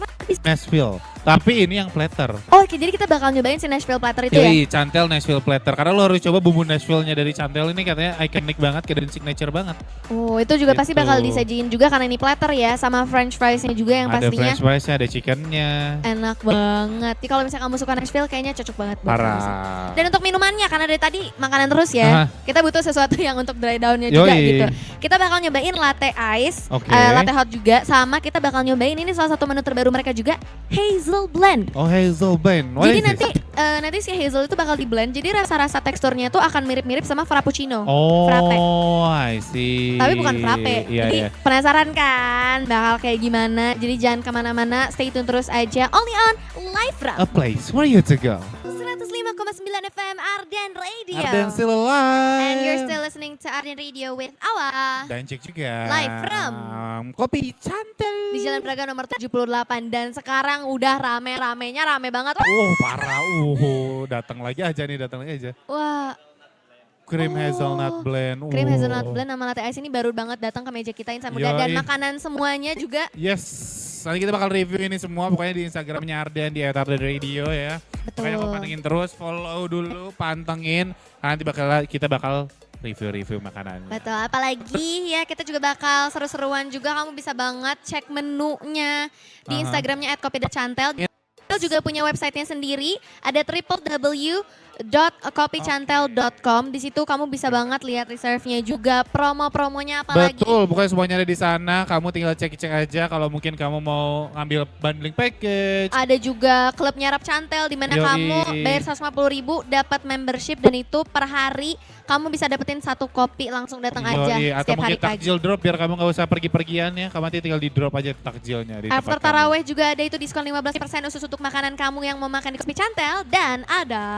Nashville. Tapi ini yang platter. Oh, oke, jadi kita bakal nyobain si Nashville platter itu ya? Cantel Nashville platter. Karena lo harus coba bumbu Nashville-nya dari Cantel ini katanya iconic banget, kayak signature banget. Oh, itu juga Gitu. pasti bakal disajiin juga karena ini platter ya, sama french fries-nya juga yang Ada pastinya french fries-nya, ada chicken-nya. enak banget. Jadi kalau misalnya kamu suka Nashville kayaknya cocok banget buat kamu sih. Parah. Dan untuk minumannya, karena dari tadi makanan terus ya, kita butuh sesuatu yang untuk dry down-nya juga gitu. Kita bakal nyobain latte ice, latte hot juga, sama kita bakal nyobain ini salah satu menu terbaru mereka juga, Hazel Blend. Oh, Hazel Blend. Jadi nanti si Hazel itu bakal di blend, jadi rasa-rasa teksturnya tuh akan mirip-mirip sama Frappuccino. Frappe. I see. Tapi bukan frappe. Iya, Jadi iya. penasaran kan bakal kayak gimana? Jadi jangan kemana-mana, stay tune terus aja. Only on Live From A place for you to go. 105,9 FM Arden Radio. Arden still alive. And you're still listening to Arden Radio with Awa. Dan Cik juga. Live from Kopi Cantel. Di Jalan Braga nomor 78. Dan sekarang udah rame-ramenya, rame banget. Parah. Datang lagi aja. Wah. Cream hazelnut blend. Cream hazelnut blend sama latte ice ini baru banget datang ke meja kita Insan Muda. Dan makanan semuanya juga. Yes. Nanti kita bakal review ini semua pokoknya di Instagramnya Arden, di @arden radio ya. Betul. Pokoknya pantengin terus, follow dulu, pantengin. Nanti kita bakal review makanan. Betul, apalagi ya kita juga bakal seru-seruan juga. Kamu bisa banget cek menunya di Instagramnya @kopi.cantel. Kita juga punya websitenya sendiri, ada www.kopichantel.com. Di situ kamu bisa banget lihat reserve-nya juga, promo-promonya apalagi. Betul, pokoknya semuanya ada di sana. Kamu tinggal cek-cek aja kalau mungkin kamu mau ngambil bundling package. Ada juga klub nyarap Cantel di mana kamu bayar 150.000 dapat membership, dan itu per hari kamu bisa dapetin 1 kopi langsung datang aja atau setiap hari mungkin takjil drop biar kamu gak usah pergi-pergian ya. Kamu nanti tinggal di drop aja takjilnya di After tempat taraweh juga ada itu diskon 15% khusus untuk makanan kamu yang mau makan di Kopi Cantel. Dan ada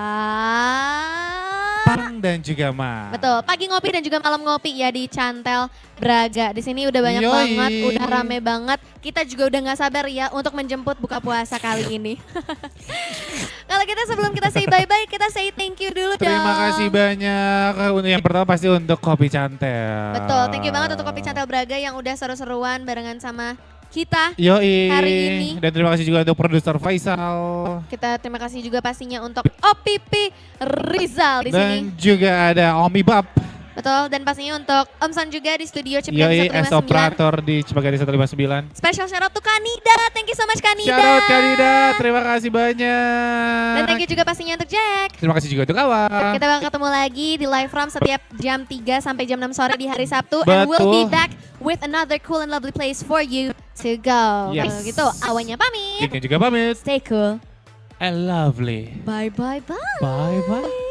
Pang dan juga Ma. betul, pagi ngopi dan juga malam ngopi ya di Cantel Braga. Di sini udah banyak banget, udah rame banget. Kita juga udah nggak sabar ya untuk menjemput buka puasa kali ini. Kalau kita sebelum kita say bye-bye, kita say thank you dulu dong. Terima kasih banyak. Yang pertama pasti untuk Kopi Cantel. Betul, thank you banget untuk Kopi Cantel Braga yang udah seru-seruan barengan sama kita Yoi. hari ini. Dan terima kasih juga untuk produser Faisal. Kita terima kasih juga pastinya untuk OPP Rizal di sini. Dan juga ada Omi Bab. Betul, dan pastinya untuk Om San juga di studio Cipta Yoi, as 159. operator di Cipagari 159. Special shout out to Kanida, thank you so much Kanida. Shout out Kanida, terima kasih banyak. Dan thank you juga pastinya untuk Jack. Terima kasih juga untuk Awa. Kita bakal ketemu lagi di live from setiap jam 3 sampai jam 6 sore di hari Sabtu. Betul. And we'll be back with another cool and lovely place for you to go. Yes. Kalau gitu, Awanya pamit. Jacknya juga pamit. Stay cool. And lovely. Bye bye bye. Bye bye.